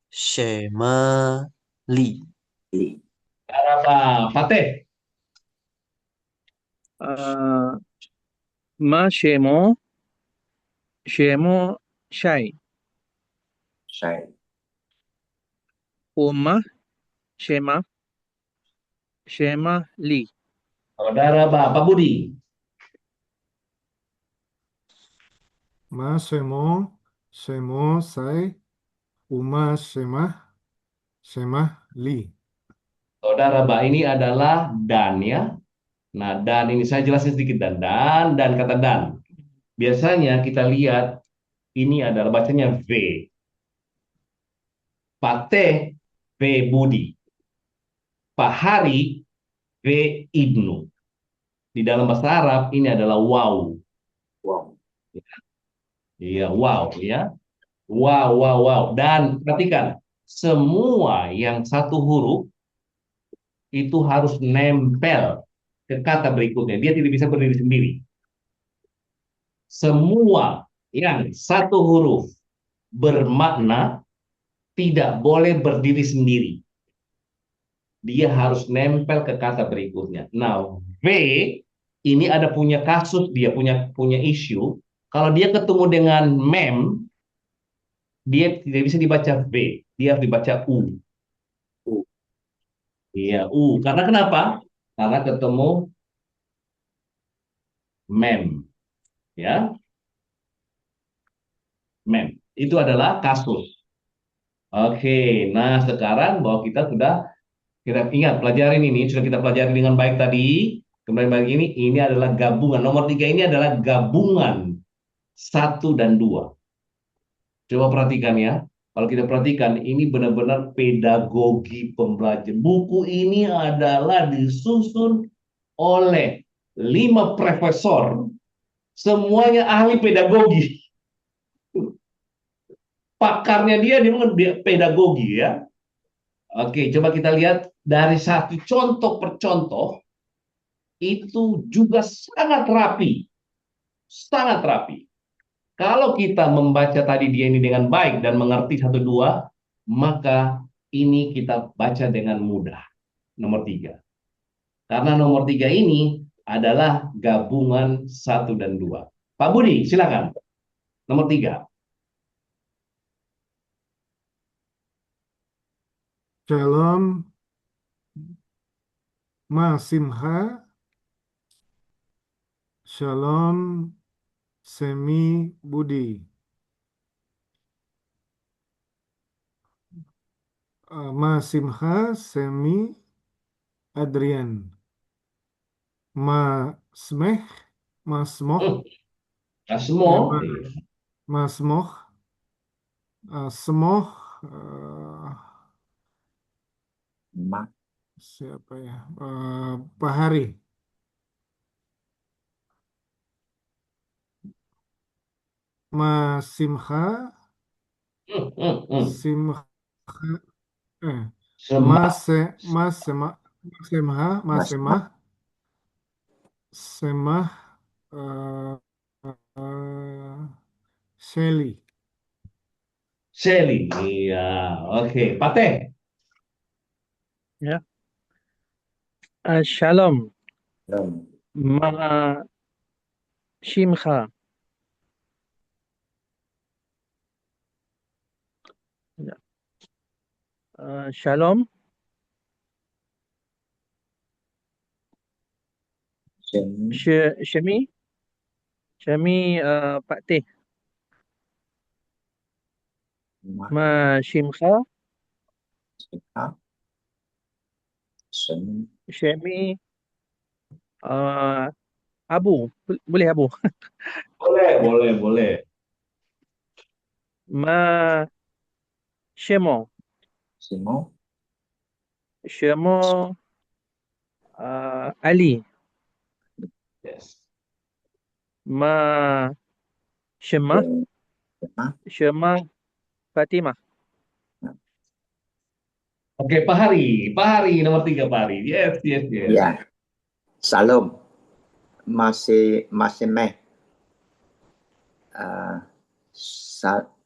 Shema, Li. Li. Daraba. Fateh. Mashemo, Shemo, Shai. Sai. Shema, Shema, Li. Daraba. Pak Budi. Masemo, Shemo, Sai, Uma, Shema, Li. Daraba. Ini adalah dan, ya. Nah, dan ini saya jelasin sedikit dan kata dan. Biasanya kita lihat ini adalah bacanya V. Fateh V Budi. Pak Hari V Ibnu. Di dalam bahasa Arab ini adalah wow. Wow. Iya, wow, ya. Wow, wow, wow. Dan perhatikan, semua yang satu huruf itu harus nempel ke kata berikutnya. Dia tidak bisa berdiri sendiri. Semua yang satu huruf bermakna tidak boleh berdiri sendiri. Dia harus nempel ke kata berikutnya. Nah, V ini ada punya kasus, dia punya isu. Kalau dia ketemu dengan mem, dia tidak bisa dibaca V, dia harus dibaca U. U. Iya, U. Karena kenapa? Karena ketemu mem. Ya. Mem. Itu adalah kasus. Oke, nah sekarang bahwa kita ingat pelajarin ini sudah kita pelajari dengan baik tadi. Kembali baik ini adalah gabungan. Nomor 3 ini adalah gabungan 1 dan 2. Coba perhatikan ya. Kalau kita perhatikan, ini benar-benar pedagogi pembelajaran. Buku ini adalah disusun oleh 5 profesor, semuanya ahli pedagogi. Pakarnya dia pedagogi, ya. Oke, coba kita lihat dari satu contoh per contoh, itu juga sangat rapi. Sangat rapi. Kalau kita membaca tadi dia ini dengan baik dan mengerti 1-2, maka ini kita baca dengan mudah. Nomor 3. Karena nomor 3 ini adalah gabungan 1 dan 2. Pak Budi, silakan. Nomor 3. Shalom, Masimha, Shalom, Semi, Budi. Masimha, Semi, Adrian. Masmeh, Masmoh, Asmo. Masmoh, Semoh, eh, Ma, siapa ya? Pak Hari, Masimha, Simha, eh, Semah. Masemha, Masma, Masemah, Semah, eh, eh, Shelly, Shelly. Iya, oke. Pateh. Ya. Shalom. Lom, Ma Shimcha. Ya. Shalom. Semi, Shemi. Shemi Pak Teh. Ma, Ma Shimcha. Sika, Semi, Shemi Abu. Boleh Abu. Boleh, boleh, boleh. Ma Shemo. Simo, Shemo Ali. Yes. Ma Shema. Sema, Shema Fatimah. Oke, Pak Hari. Pak Hari, nomor 3, Pak Hari. Yes, yes, yes. ya. Salam, Masemeh, uh,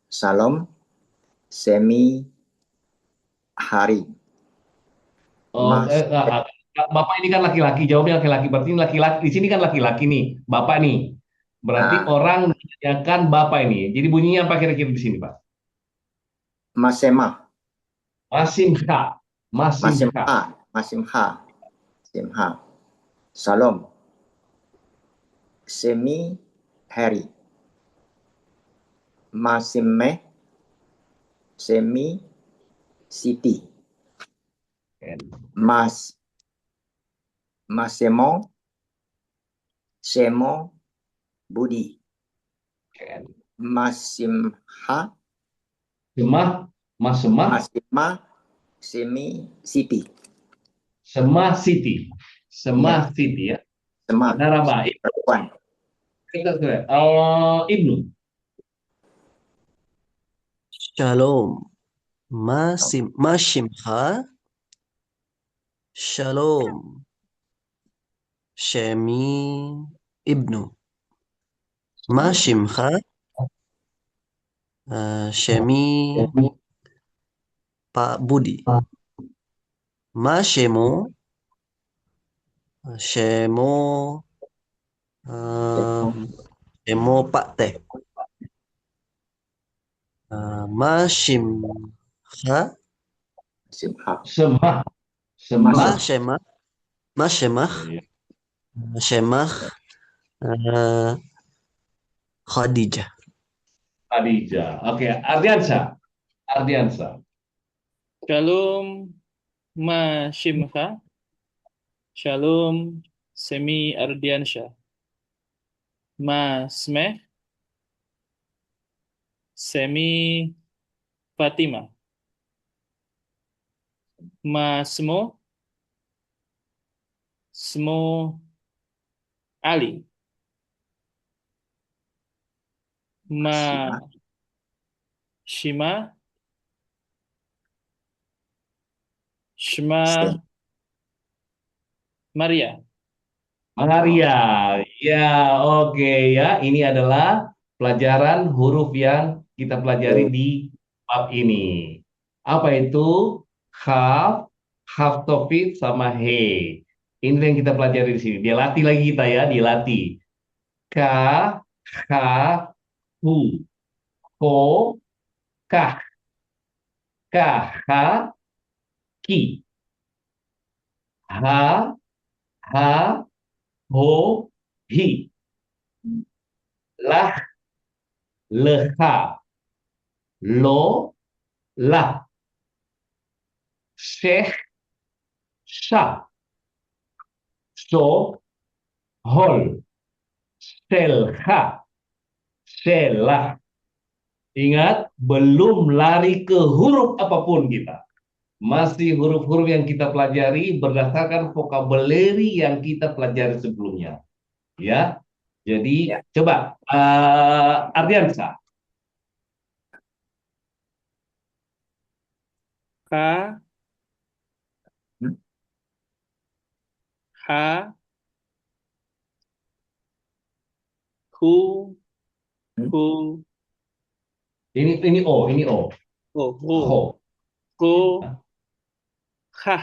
Salam, Semi, Hari, Oh, Mas, Bapak ini kan laki-laki, jawabnya laki-laki. Berarti ini laki-laki. Di sini kan laki-laki nih, Bapak nih. Berarti ah, orang menanyakan Bapak ini. Jadi bunyinya apa kira-kira di sini, Pak? Masemah, Masimha. Masimha. Masimha, Masimha, Simha, Salam, Semi, Hari, Masemeh, Semi, Siti, Mas, Masemo, Semo, Budi, Masimha, Semah, Mas Semah, Masimah, Semi, Siti, Semah Siti. Semah Iya. Siti ya. Semah, Benar apa? perempuan, Ibnu. Shalom. Mashimcha. Shalom. Shemi Ibnu. Mashimcha. Shemi Pak Budi. Mashemo. Shemo. Shemo Pak Teh. Mashimcha. Simha, Semah. Semah. Mashemah. Mashemah. Iya. Shemah. Khadijah. Khadijah. Oke, Ardiansa. Ardiansa. Shalom Ma Shimcha. Shalom Semi Ardiansyah. Ma Smeh. Semi Fatimah. Ma Smo. Smo Ali. Ma Shima. Shema Sem, Maria. Maria. Ya, oke ya. Ini adalah pelajaran huruf yang kita pelajari di bab ini. Apa itu? Haf, haf tofit sama he. Ini yang kita pelajari di sini. Dia latih lagi kita ya, dilatih. Ka, ha, hu, ho, kah, kah, ha, ki, ha, ha, ho, hi, lah, leha, lo, lah, syekh, syah, so, hol, selha, selah, Ingat, belum lari ke huruf apapun kita. Masih huruf-huruf yang kita pelajari berdasarkan vocabulary yang kita pelajari sebelumnya. Ya, jadi Ya. coba Ardiansa. Ka, Hmm? ha, hu, Hmm? hu, Ini O, ini O. ho, hu, Ho. hu, ha,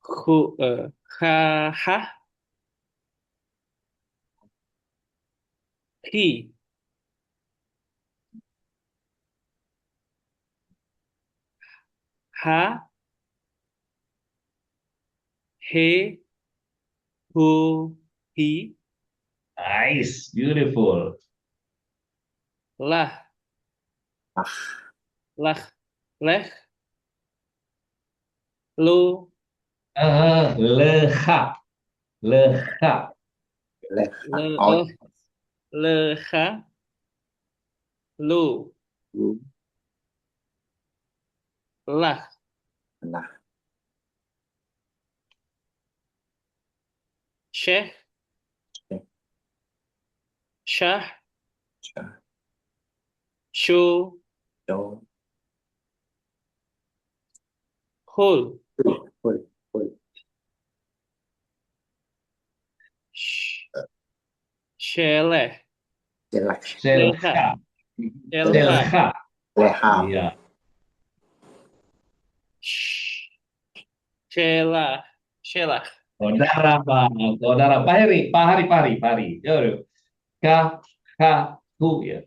hu, ha, ha, hi, ha, he, hu, hi, Nice, beautiful. lah, Ah, lah, leh, lu, Leha, leha. leh. le, Oh, leha, lu, lah, nah, syekh, Syekh. syah, Syah. syu, So, hul, hul, hul. sheleh, Jelak. Selha, elha, selha. Leha. Iya. shelah, shelah, Saudara Pak, saudara Pak Heri, Pak Hari, Pak Hari, Pak Hari. Yuk. Ka, ka, hu ya.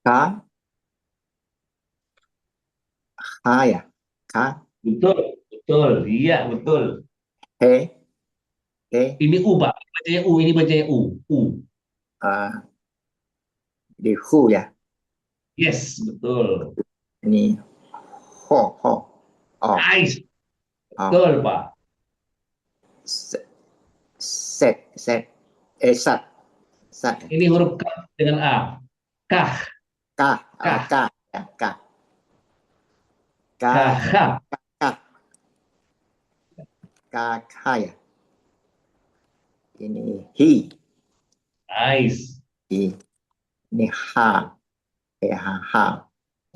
Ka. Ha ya. Ka. Betul, betul. Iya, betul. He. He. Ini U, Pak. Bacanya U, ini bacanya U. U. Di hu ya. Yes, betul. Ini ho, ho. Oh, Nice. oh. Betul, Pak. Set, set. Sat. Sat. Ini huruf K dengan A. Kah, Ka. Ka. Ka. Ya, ka. Ka. kah. Ka. Ka. Ka ya. Ini hi. Nice. Hi. Ini ha. He, ha, ha.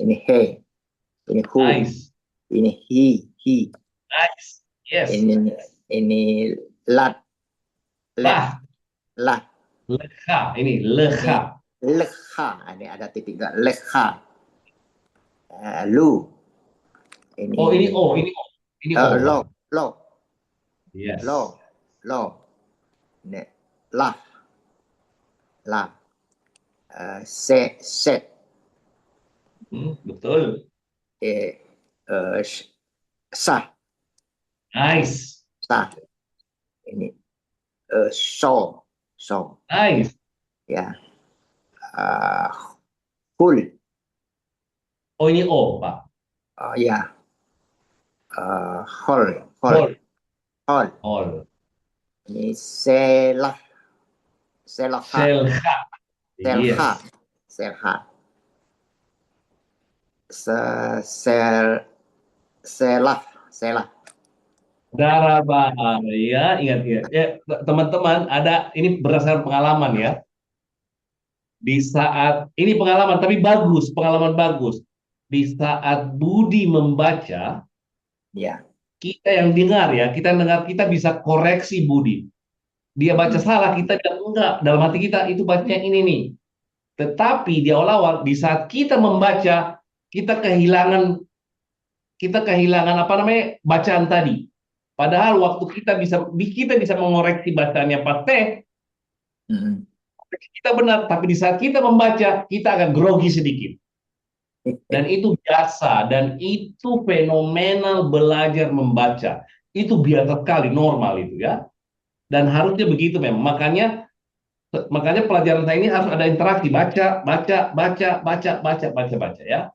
Ini he. Ini hu. Nice. Ini hi. Hi. Nice. Yes. Ini lat. Lah, Lah. leha. Ini leha. Lekha. Ini ada titik juga. Lekha. Lu. Ini. Oh, ini O, ini O. Ini O. Lo. Lo. Yes. Lo. Lo. Ini. Lah. Lah. Se. Set. Betul. Sah. Nice. Sah. Ini. So. So. Nice. Ya. Hul. Oh, ini O, Pak. Ya. Hol. Hol. Hol. Hol. Hol. Ini selah. Selah. Selha. Selha. Yes. Selha. Selah. Selah. Saudara Pak, ya, ingat ya. Ya, teman-teman, ada ini berdasarkan pengalaman ya. Di saat ini pengalaman, tapi bagus, pengalaman bagus. Di saat Budi membaca, Ya. kita yang dengar ya, kita bisa koreksi Budi. Dia baca salah, kita bilang enggak. Dalam hati kita itu bacanya ini nih. Tetapi di awal-awal, di saat kita membaca, kita kehilangan apa namanya bacaan tadi. Padahal waktu kita bisa mengoreksi bacaannya Pak Teh, Mm. kita benar. Tapi di saat kita membaca, kita akan grogi sedikit. Dan itu biasa, dan itu fenomenal belajar membaca. Itu biasa sekali, normal itu ya. Dan harusnya begitu memang. Makanya pelajaran saya ini harus ada interaksi, baca, baca, baca, baca, baca, baca, baca ya.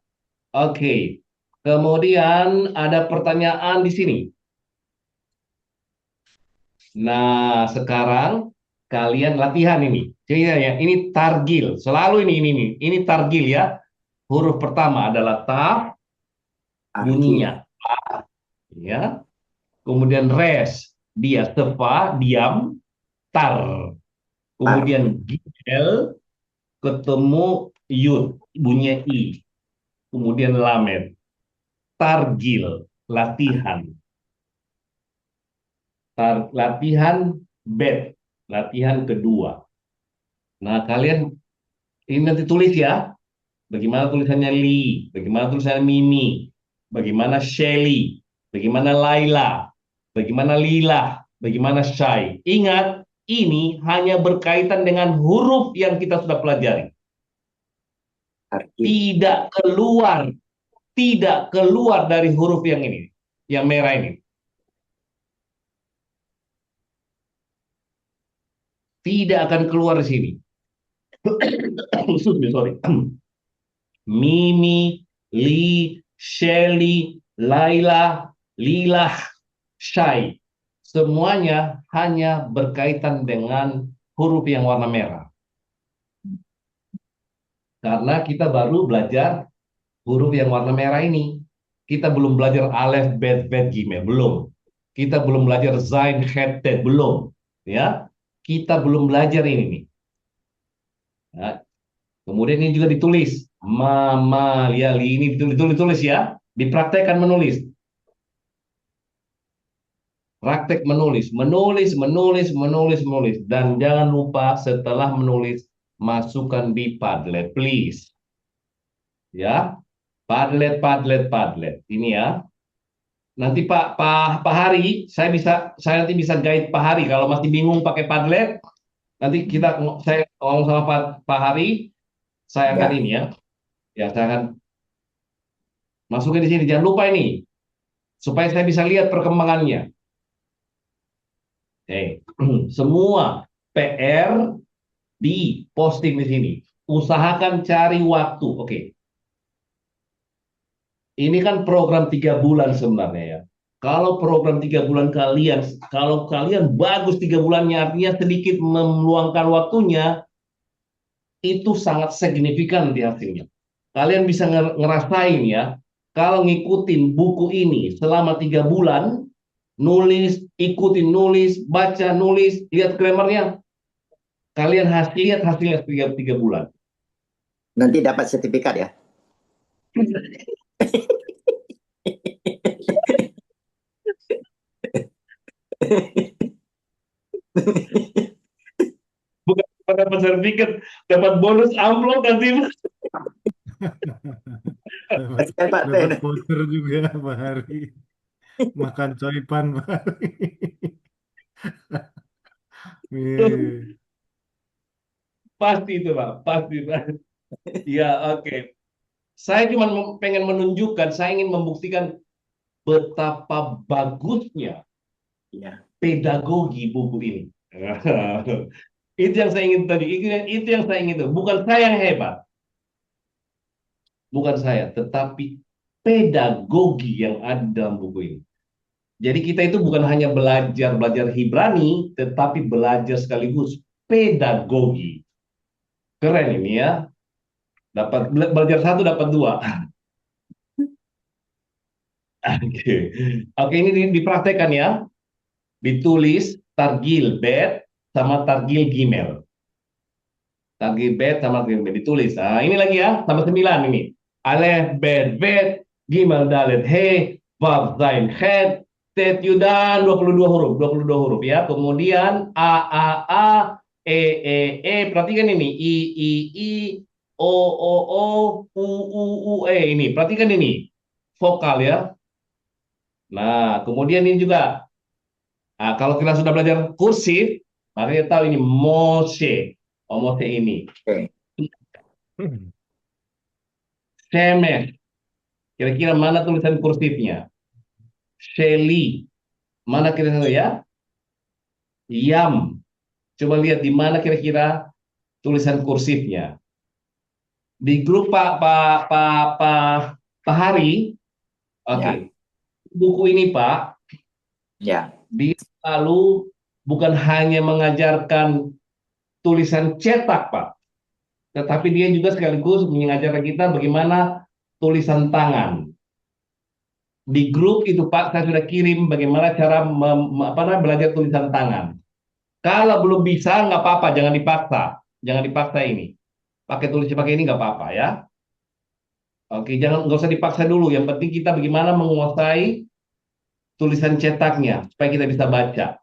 Oke. Kemudian ada pertanyaan di sini. Nah, sekarang kalian latihan ini. Jadi ya, ini targil. Selalu ini targil ya. Huruf pertama adalah ta, Targil. bunyinya ya. Kemudian res, dia sefa, diam, tar. Kemudian gil, ketemu yud, bunyinya i. Kemudian lamed. Targil, latihan. Latihan bet, latihan kedua. Nah, kalian ini nanti tulis ya. Bagaimana tulisannya Li, bagaimana tulisannya Mimi, bagaimana Shelly, bagaimana Laila, bagaimana Lila, bagaimana Shai. Ingat, ini hanya berkaitan dengan huruf yang kita sudah pelajari. Targil. Tidak keluar dari huruf yang ini, yang merah ini. Tidak akan keluar di sini. Sorry. Mimi, Li, Shelly, Laila, Lilah, Shai. Semuanya hanya berkaitan dengan huruf yang warna merah. Karena kita baru belajar huruf yang warna merah ini. Kita belum belajar alef, bet, bet, gimel, belum. Kita belum belajar zain, het, tet, belum. Ya, kita belum belajar ini nih. Nah, kemudian ini juga ditulis. Mama, liali, ini ditulis ya. Dipraktekkan menulis. Praktek menulis. Dan jangan lupa setelah menulis, masukkan di Padlet, please. Ya, Padlet. Ini ya. Nanti Pak Hari, saya nanti bisa guide Pak Hari kalau masih bingung pakai Padlet. Nanti saya ngomong sama Pak Hari, saya akan ini ya. Ya, saya akan masukin di sini. Jangan lupa ini, supaya saya bisa lihat perkembangannya. Semua PR di posting di sini. Usahakan cari waktu. Oke. Ini kan program 3 bulan sebenarnya ya. Kalau program 3 bulan kalau kalian bagus 3 bulannya, artinya sedikit meluangkan waktunya, itu sangat signifikan di hasilnya. Kalian bisa ngerasain ya, kalau ngikutin buku ini selama 3 bulan, ikutin nulis, baca, nulis, lihat grammarnya, kalian lihat hasilnya 3 bulan. Nanti dapat sertifikat ya. Bukan dapat sertifikat, dapat bonus amplop nanti. Dapat poster juga Pak Hari. Makan coipan Pak Hari. Pasti itu Pak, pasti Pak. Ya, oke. Saya cuma pengen menunjukkan, saya ingin membuktikan betapa bagusnya Ya. pedagogi buku ini. Itu yang saya ingin tadi. Itu yang saya ingin. Bukan saya yang hebat. Bukan saya, tetapi pedagogi yang ada dalam buku ini. Jadi kita itu bukan hanya belajar Ibrani, tetapi belajar sekaligus pedagogi. Keren ini ya. Dapat belajar 1 dapat 2. Oke, ini dipraktekkan ya. Ditulis targil bet sama targil gimel. Targil bet sama targil gimel ditulis. Nah, ini lagi ya, tambah 9 ini. Alef, bet, gimel, dalet, he, vav, zain, het, tet, yudan, 22 huruf ya. Kemudian a, e, perhatikan ini, i, o, u, e, ini. Perhatikan ini, vokal ya. Nah, kemudian ini juga. Nah, kalau kita sudah belajar kursif, maka kita tahu ini Moshe. Moshe ini. Oke. Shemesh. Kira-kira mana tulisan kursifnya? Shelly. Mana kira-kira ya? Yam. Coba lihat di mana kira-kira tulisan kursifnya. Di grup Pak Hari. Oke. Ya. Buku ini Pak. Ya. Dia selalu bukan hanya mengajarkan tulisan cetak, Pak. Tetapi dia juga sekaligus mengajarkan kita bagaimana tulisan tangan. Di grup itu Pak, saya sudah kirim bagaimana cara belajar tulisan tangan. Kalau belum bisa, nggak apa-apa, jangan dipaksa. Jangan dipaksa ini. Pakai ini nggak apa-apa ya. Oke, nggak usah dipaksa dulu. Yang penting kita bagaimana menguasai tulisan cetaknya, supaya kita bisa baca.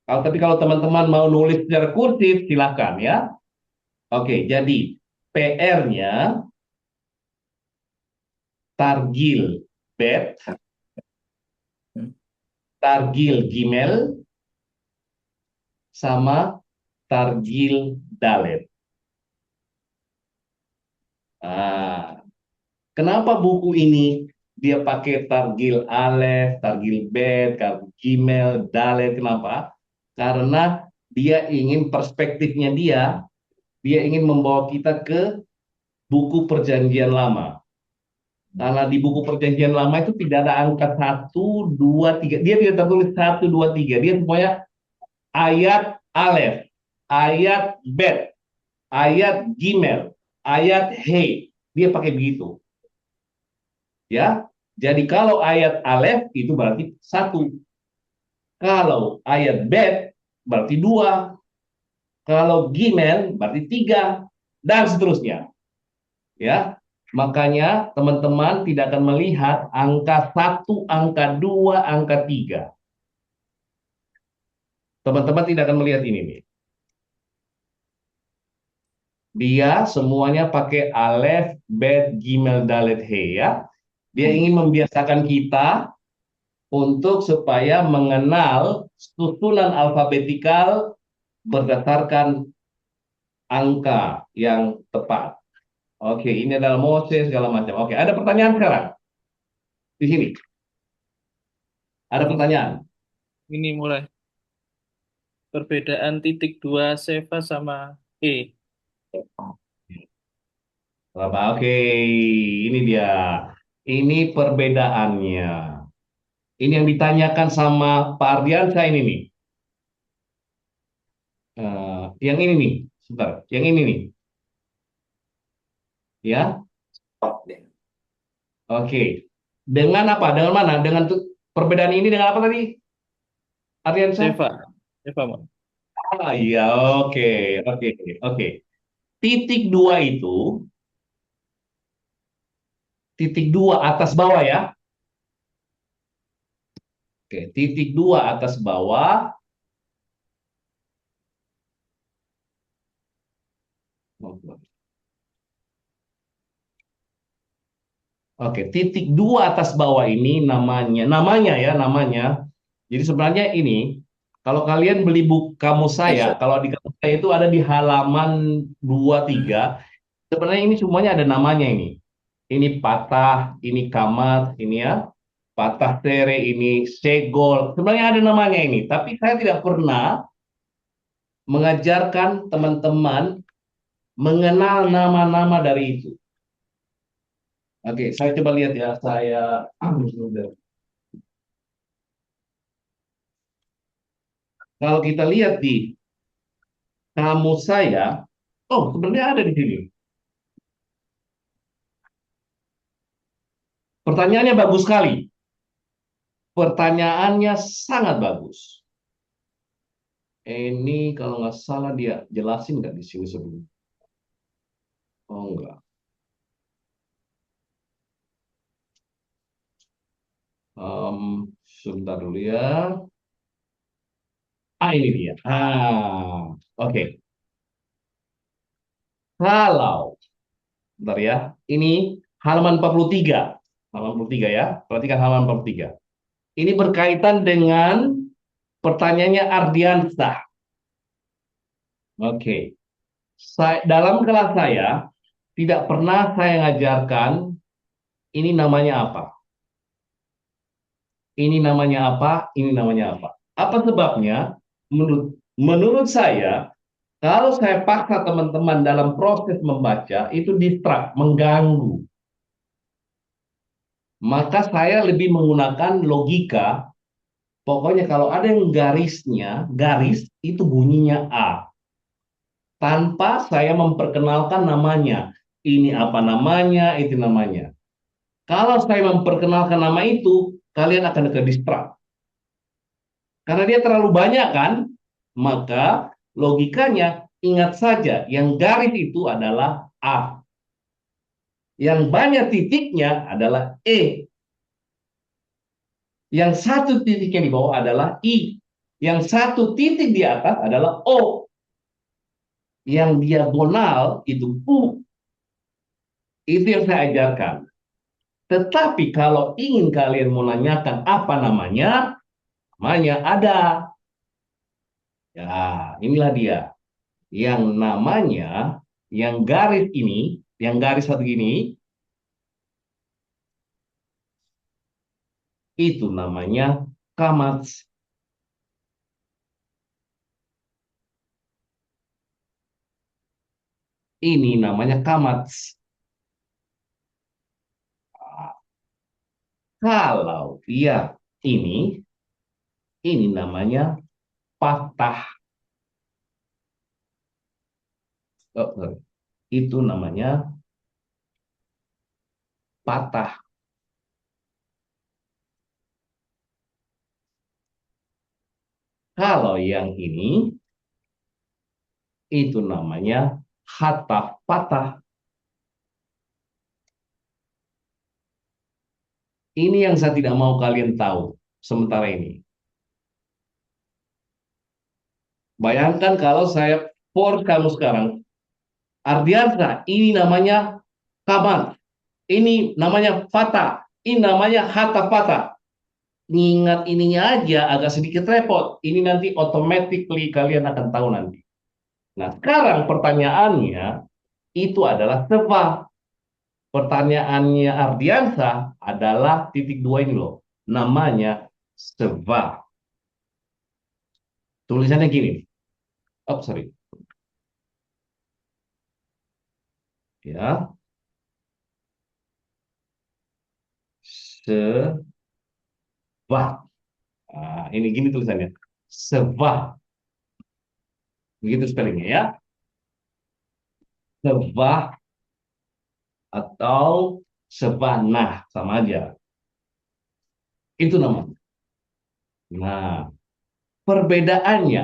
Tapi kalau teman-teman mau nulis secara kursif, silakan ya. Oke, jadi PR-nya targil bet, targil gimel, sama targil dalet. Kenapa buku ini dia pakai targil alef, targil bet, targil gimel, dalet? Kenapa? Karena dia ingin perspektifnya dia ingin membawa kita ke buku Perjanjian Lama. Karena di buku Perjanjian Lama itu tidak ada angka 1, 2, 3. Dia tidak tertulis 1, 2, 3. Dia semuanya ayat alef, ayat bet, ayat gimel, ayat he. Dia pakai begitu. Ya. Jadi kalau ayat alef itu berarti 1. Kalau ayat bet berarti 2. Kalau gimel berarti 3 dan seterusnya. Ya. Makanya teman-teman tidak akan melihat angka 1, angka 2, angka 3. Teman-teman tidak akan melihat ini nih. Dia semuanya pakai alef, bet, gimel, dalet, he ya. Dia ingin membiasakan kita untuk supaya mengenal susunan alfabetikal berdasarkan angka yang tepat. Oke, ini adalah Moses segala macam. Oke, ada pertanyaan sekarang di sini. Ada pertanyaan? Ini mulai. Perbedaan titik 2 Seva sama E. Oke, ini dia. Ini perbedaannya. Ini yang ditanyakan sama Pak Ardiansyah ini nih. Yang ini nih, sebentar. Yang ini nih. Ya. Oke. Dengan apa? Dengan mana? Dengan perbedaan ini dengan apa tadi? Ardiansyah? Seva, Mas. Iya, oke. Titik 2 itu, titik 2 atas bawah ya. Oke, titik 2 atas bawah. Oke, titik 2 atas bawah ini namanya. Jadi sebenarnya ini, kalau kalian beli buku kamus saya, kalau di kamus saya itu ada di halaman 23, sebenarnya ini semuanya ada namanya ini. Ini patah, ini kamat, ini ya. Patah tere, ini segol. Sebenarnya ada namanya ini, tapi saya tidak pernah mengajarkan teman-teman mengenal nama-nama dari itu. Oke, saya coba lihat ya. Kalau kita lihat di kamus saya, sebenarnya ada di sini. Pertanyaannya bagus sekali. Pertanyaannya sangat bagus. Ini kalau nggak salah dia jelasin nggak di sini sebelum? Oh enggak. Sebentar dulu ya. Ini dia. Oke. Kalau, bentar ya. Ini halaman 43. Halaman 43 ya. Perhatikan halaman 43. Ini berkaitan dengan pertanyaannya Ardiansyah. Oke. Dalam kelas saya, tidak pernah saya ngajarkan ini namanya apa. Ini namanya apa, ini namanya apa. Apa sebabnya? Menurut saya, kalau saya paksa teman-teman dalam proses membaca, itu distract, mengganggu. Maka saya lebih menggunakan logika. Pokoknya kalau ada yang garis itu bunyinya A. tanpa saya memperkenalkan namanya. Ini apa namanya, itu namanya. Kalau saya memperkenalkan nama itu, kalian akan ke distrak. Karena dia terlalu banyak kan, maka logikanya ingat saja yang garis itu adalah A. Yang banyak titiknya adalah E. Yang satu titiknya di bawah adalah I. Yang satu titik di atas adalah O. Yang diagonal itu U. Itu yang saya ajarkan. Tetapi kalau ingin kalian menanyakan apa namanya ada. Ya, inilah dia. Yang namanya, yang garis ini, yang garis satu ini, itu namanya kamats. Ini namanya kamats. Kalau dia ini namanya patah. Oh, sorry. Itu namanya patah. Kalau yang ini, itu namanya hataf patah. Ini yang saya tidak mau kalian tahu sementara ini. Bayangkan kalau saya force kamu sekarang, Ardiansa, ini namanya kamat, ini namanya fata, ini namanya hataf patah. Ingat ininya aja agak sedikit repot. Ini nanti automatically kalian akan tahu nanti. Nah, sekarang pertanyaannya itu adalah sepa. Pertanyaannya Ardiansa adalah titik dua ini loh. Namanya seva. Tulisannya gini. Oh, sorry. Ya. Seva. Nah, ini gini tulisannya. Seva. Begitu spellingnya ya. Seva atau sevanah sama aja. Itu namanya. Nah, perbedaannya,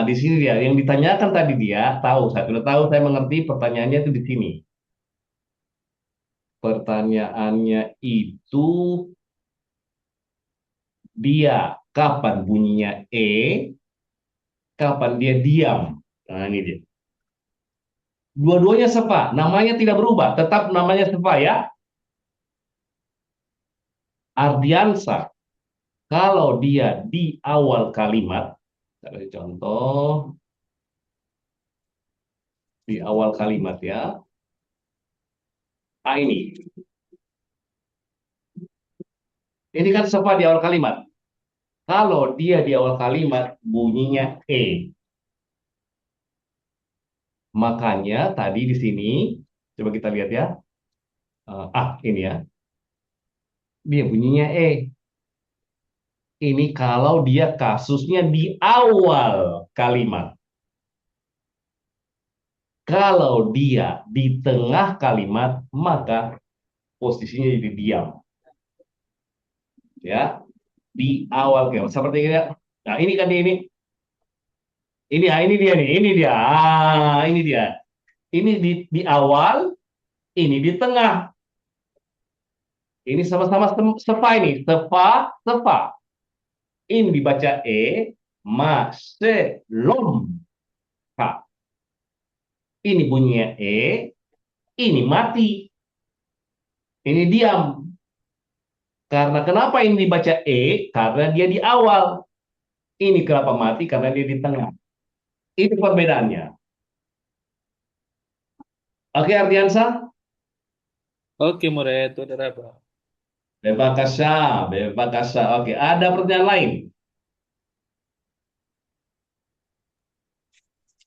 di sini dia yang ditanyakan tadi dia tahu, saya sudah tahu, saya mengerti pertanyaannya itu di sini. Pertanyaannya itu dia kapan bunyinya kapan dia diam. Nah, ini dia. Dua-duanya sepa, namanya tidak berubah, tetap namanya sepa ya. Ardiansa, kalau dia di awal kalimat, saya kasih contoh, di awal kalimat ya. Ini. Ini kan sepa di awal kalimat. Kalau dia di awal kalimat bunyinya makanya tadi di sini coba kita lihat ya. Ini ya. Dia bunyinya Ini kalau dia kasusnya di awal kalimat. Kalau dia di tengah kalimat, maka posisinya jadi diam. Ya, di awal kalimat. Seperti ini ya. Nah, ini kan ini. Ini dia nih, ini dia. Ini dia. Ini di awal, ini di tengah. Ini sama-sama sepa ini, sepa. Ini dibaca maselom. Ini bunyinya ini mati. Ini diam. Karena kenapa ini dibaca karena dia di awal. Ini kenapa mati? Karena dia di tengah. Itu perbedaannya. Oke, Ardiansa? Oke, murid. Udah apa? Bebakasa. Oke, ada pertanyaan lain?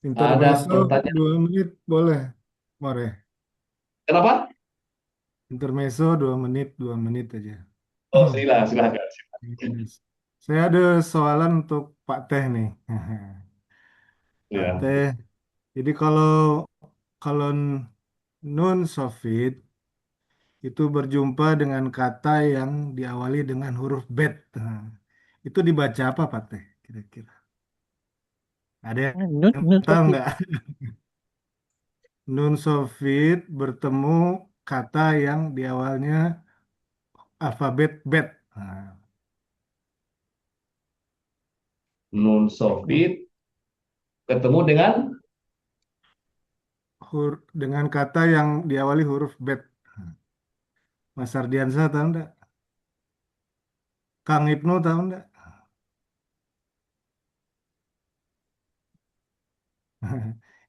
Intermezzo pertanyaan. 2 menit boleh, More. Kenapa? Intermezzo 2 menit aja. Oh, silakan. Yes. Saya ada soalan untuk Pak Teh nih. Pak Ya. Teh, Jadi kalau nun sofit itu berjumpa dengan kata yang diawali dengan huruf bet. Nah, itu dibaca apa Pak Teh? Kira-kira. Ada Nun, yang nun tahu sofit. nggak? Nun sofit bertemu kata yang diawalnya alfabet bet. Nah, Nun sofit ketemu dengan dengan kata yang diawali huruf bet. Nah, Mas Ardiansa tahu nggak? Kang Ibnu tahu nggak?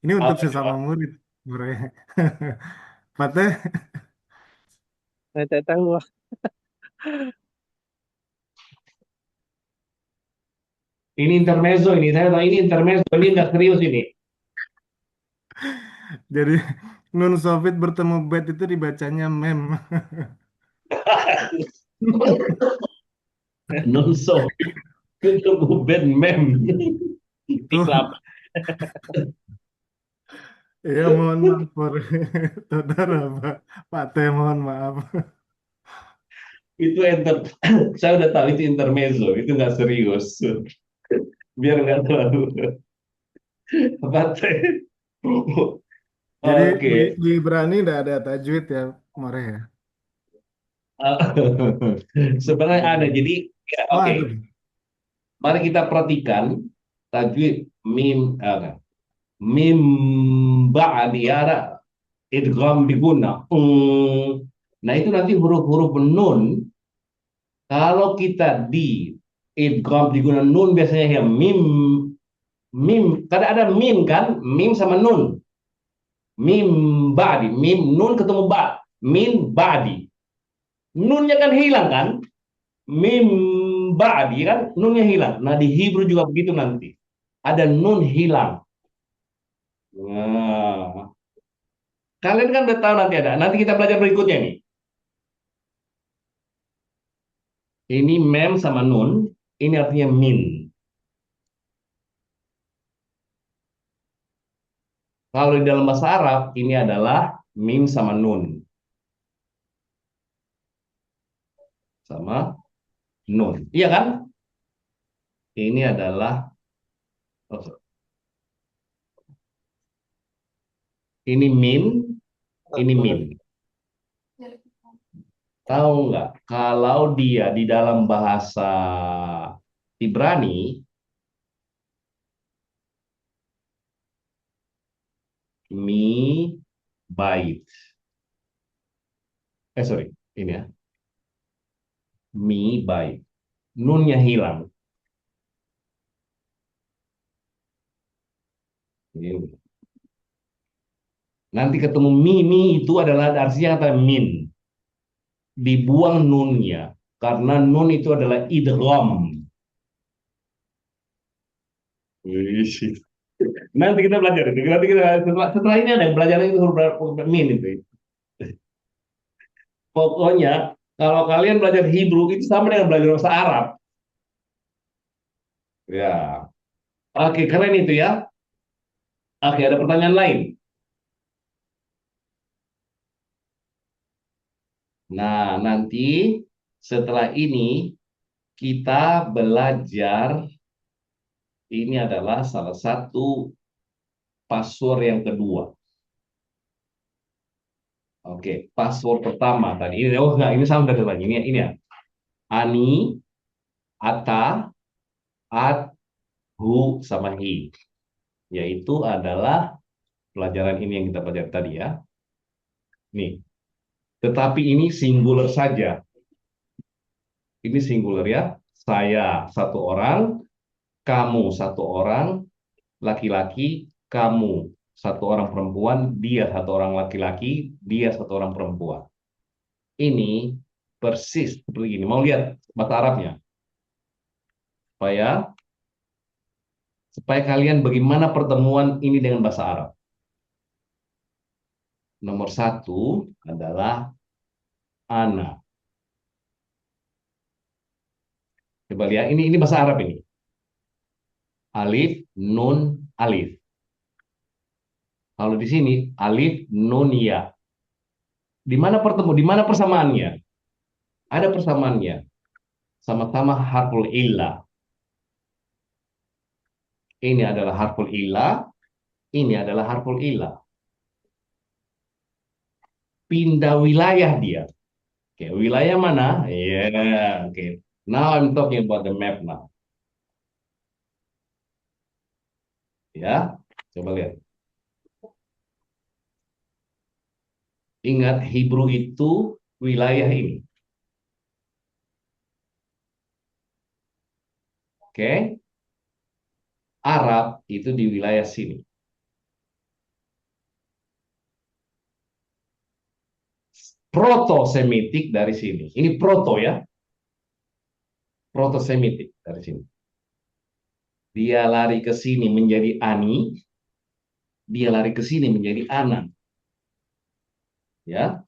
Ini untuk apa sesama coba? murid, Bre. Pak Teh, Saya tak tahu. Ah. Ini intermezzo ini. Saya tahu ini intermezzo. Ini nggak serius ini. jadi nun sofit bertemu bet itu dibacanya mem. Nun sofit ketemu band mem. Itu Iklap. ya mohon maaf, saudara Pak Teh mohon maaf. Itu saya udah tahu itu intermezzo. Itu nggak serius. Biar nggak terlalu apa teh. Jadi Oke. di Ibrani tidak ada tajwid ya, More ya. Sebenarnya ada. Jadi, Jadi ya, oh oke. ada. Mari kita perhatikan tajwid mim ba'di ada idgham biguna. Nah, itu nanti huruf-huruf nun kalau kita di idgham biguna nun biasanya ya mim kadang ada mim kan, mim sama nun. Mim ba'di, mim nun ketemu ba. Min ba'di. Nunnya kan hilang kan? Mim ba'di kan nunnya hilang. Nah, di Hebrew juga begitu nanti. Ada nun hilang. Nah, kalian kan udah tahu nanti ada. Nanti kita belajar berikutnya nih. Ini mem sama nun, ini artinya min. Kalau di dalam bahasa Arab, ini adalah mim sama nun. Sama nun. Iya kan? Ini adalah, oh, ini min, ini min. Tahu nggak? Kalau dia di dalam bahasa Ibrani, mi bait. Sorry, ini ya. Mi bait. Nunnya hilang. Ini. Nanti ketemu mi itu adalah artinya kata min. Dibuang nunnya. Karena nun itu adalah idgham. Wih. Nanti kita belajar itu. Nanti kita setelah ini ada yang belajar itu huruf min itu. Pokoknya kalau kalian belajar Hebrew itu sama dengan belajar bahasa Arab. Ya. Oke, keren itu ya. Oke, ada pertanyaan lain. Nah, nanti setelah ini kita belajar ini adalah salah satu password yang kedua. Oke, password pertama tadi. Ini oh enggak, ini sama dari tadi. Ini ya. Ani, Ata, At, Hu, sama Hi. Yaitu adalah pelajaran ini yang kita pelajari tadi ya. Nih. Tetapi ini singular saja. Ini singular ya. Saya satu orang, kamu satu orang, laki-laki, kamu satu orang perempuan, dia satu orang laki-laki, dia satu orang perempuan. Ini persis seperti ini. Mau lihat bahasa Arabnya? Supaya supaya kalian bagaimana pertemuan ini dengan bahasa Arab. Nomor satu adalah ana. Coba lihat, ini bahasa Arab ini. Alif, nun, alif. Kalau di sini alif nun ya. Di mana pertemu? Di mana persamaannya? Ada persamaannya. Sama-sama harful illah. Ini adalah harful illah, ini adalah harful illah. Pindah wilayah dia. Oke, wilayah mana? Yeah, oke. Now I'm talking about the map now. Ya, coba lihat. Ingat Hebrew itu wilayah ini. Oke. Arab itu di wilayah sini. Proto-Semitik dari sini. Ini proto ya. Proto-Semitik dari sini. Dia lari ke sini menjadi Ani. Dia lari ke sini menjadi Ana. Ya.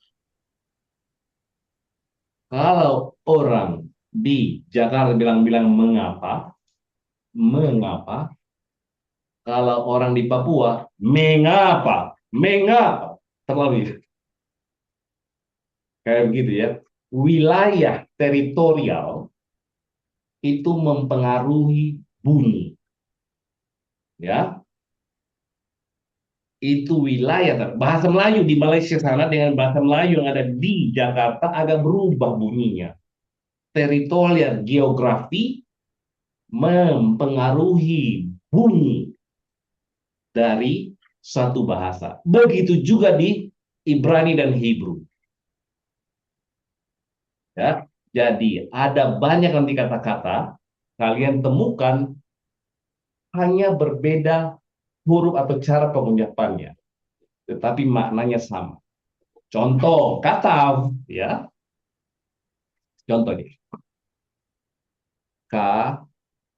Kalau orang di Jakarta bilang-bilang mengapa, mengapa. Kalau orang di Papua, mengapa, mengapa. Terlalu kayak begitu ya. Wilayah teritorial itu mempengaruhi bunyi. Ya. Itu wilayah. Bahasa Melayu di Malaysia sana dengan bahasa Melayu yang ada di Jakarta agak berubah bunyinya. Teritorial geografi mempengaruhi bunyi dari satu bahasa. Begitu juga di Ibrani dan Hebrew. Ya, jadi ada banyak nanti kata-kata kalian temukan hanya berbeda huruf atau cara pengucapannya, tetapi maknanya sama. Contoh kata, ya, contoh nih, kataba.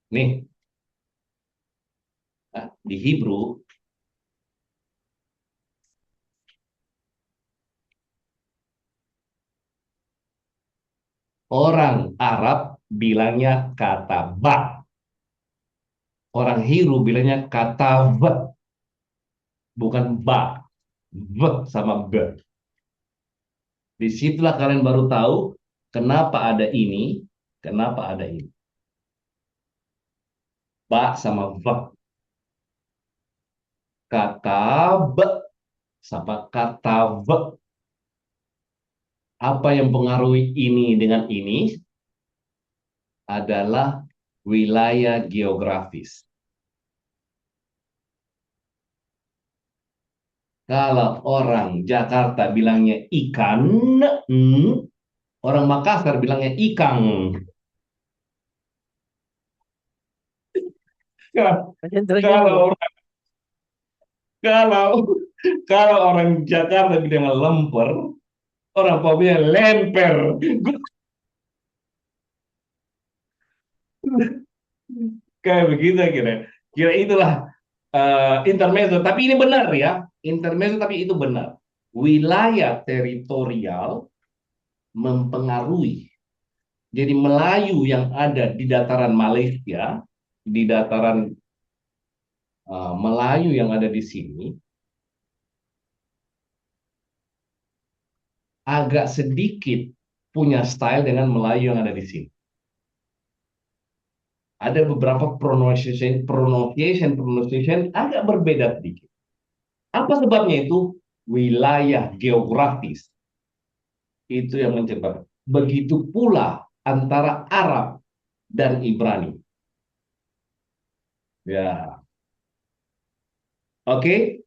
Nih, di Hebrew orang Arab bilangnya kata ba. Orang Hebrew bilangnya kata v. Bukan ba. V sama b. Disitulah kalian baru tahu kenapa ada ini, kenapa ada ini. Ba sama v. Kata b sama kata v. Apa yang pengaruhi ini dengan ini adalah wilayah geografis. Kalau orang Jakarta bilangnya ikan, orang Makassar bilangnya ikang. Kalian terus Kalau kalau kalau orang Jakarta bilang lemper, orang Papua lemper. Kayak begitu kira. Kira itulah intermezzo. Tapi ini benar ya. Intermezzo tapi itu benar. Wilayah teritorial mempengaruhi. Jadi Melayu yang ada di dataran Malaysia, di dataran Melayu yang ada di sini, agak sedikit punya style dengan Melayu yang ada di sini. Ada beberapa pronunciation agak berbeda sedikit. Apa sebabnya itu? Wilayah geografis. Itu yang menyebabkan. Begitu pula antara Arab dan Ibrani. Ya. Oke.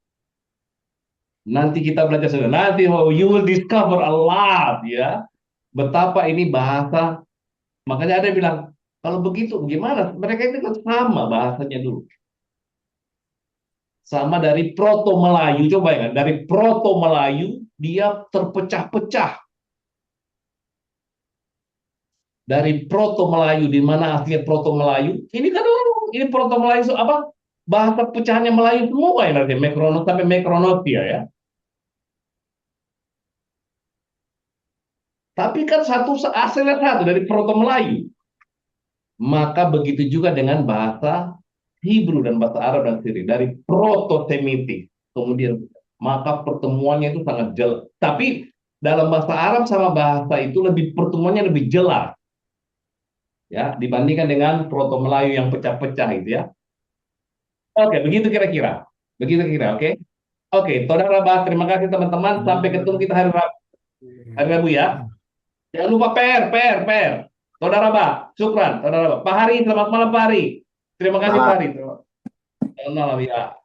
Nanti kita belajar sudah. Nanti you will discover a lot ya. Betapa ini bahasa. Makanya ada yang bilang, kalau begitu gimana? Mereka itu kan sama bahasanya dulu. Sama dari Proto Melayu, coba ya, dari Proto Melayu dia terpecah-pecah. Dari Proto Melayu, di mana aslinya Proto Melayu? Ini kan ini Proto Melayu apa? Bahasa pecahannya Melayu semua ya nanti Mekronos sampai Mekronotia ya. Tapi kan satu asalnya satu dari Proto Melayu. Maka begitu juga dengan bahasa Hebrew dan bahasa Arab dan Syria dari proto-Semitik. Kemudian maka pertemuannya itu sangat jelas. Tapi dalam bahasa Arab sama bahasa itu pertemuannya lebih jelas ya dibandingkan dengan proto Melayu yang pecah-pecah itu ya. Oke, begitu kira-kira. Begitu kira, oke? Oke, saudara Bah, terima kasih teman-teman. Sampai ketemu kita hari Rabu ya. Jangan lupa PR. Saudara Bah, syukran. Saudara Bah. Pak Hari, selamat malam Pak Hari. Terima kasih Pak Hari. Selamat malam ya.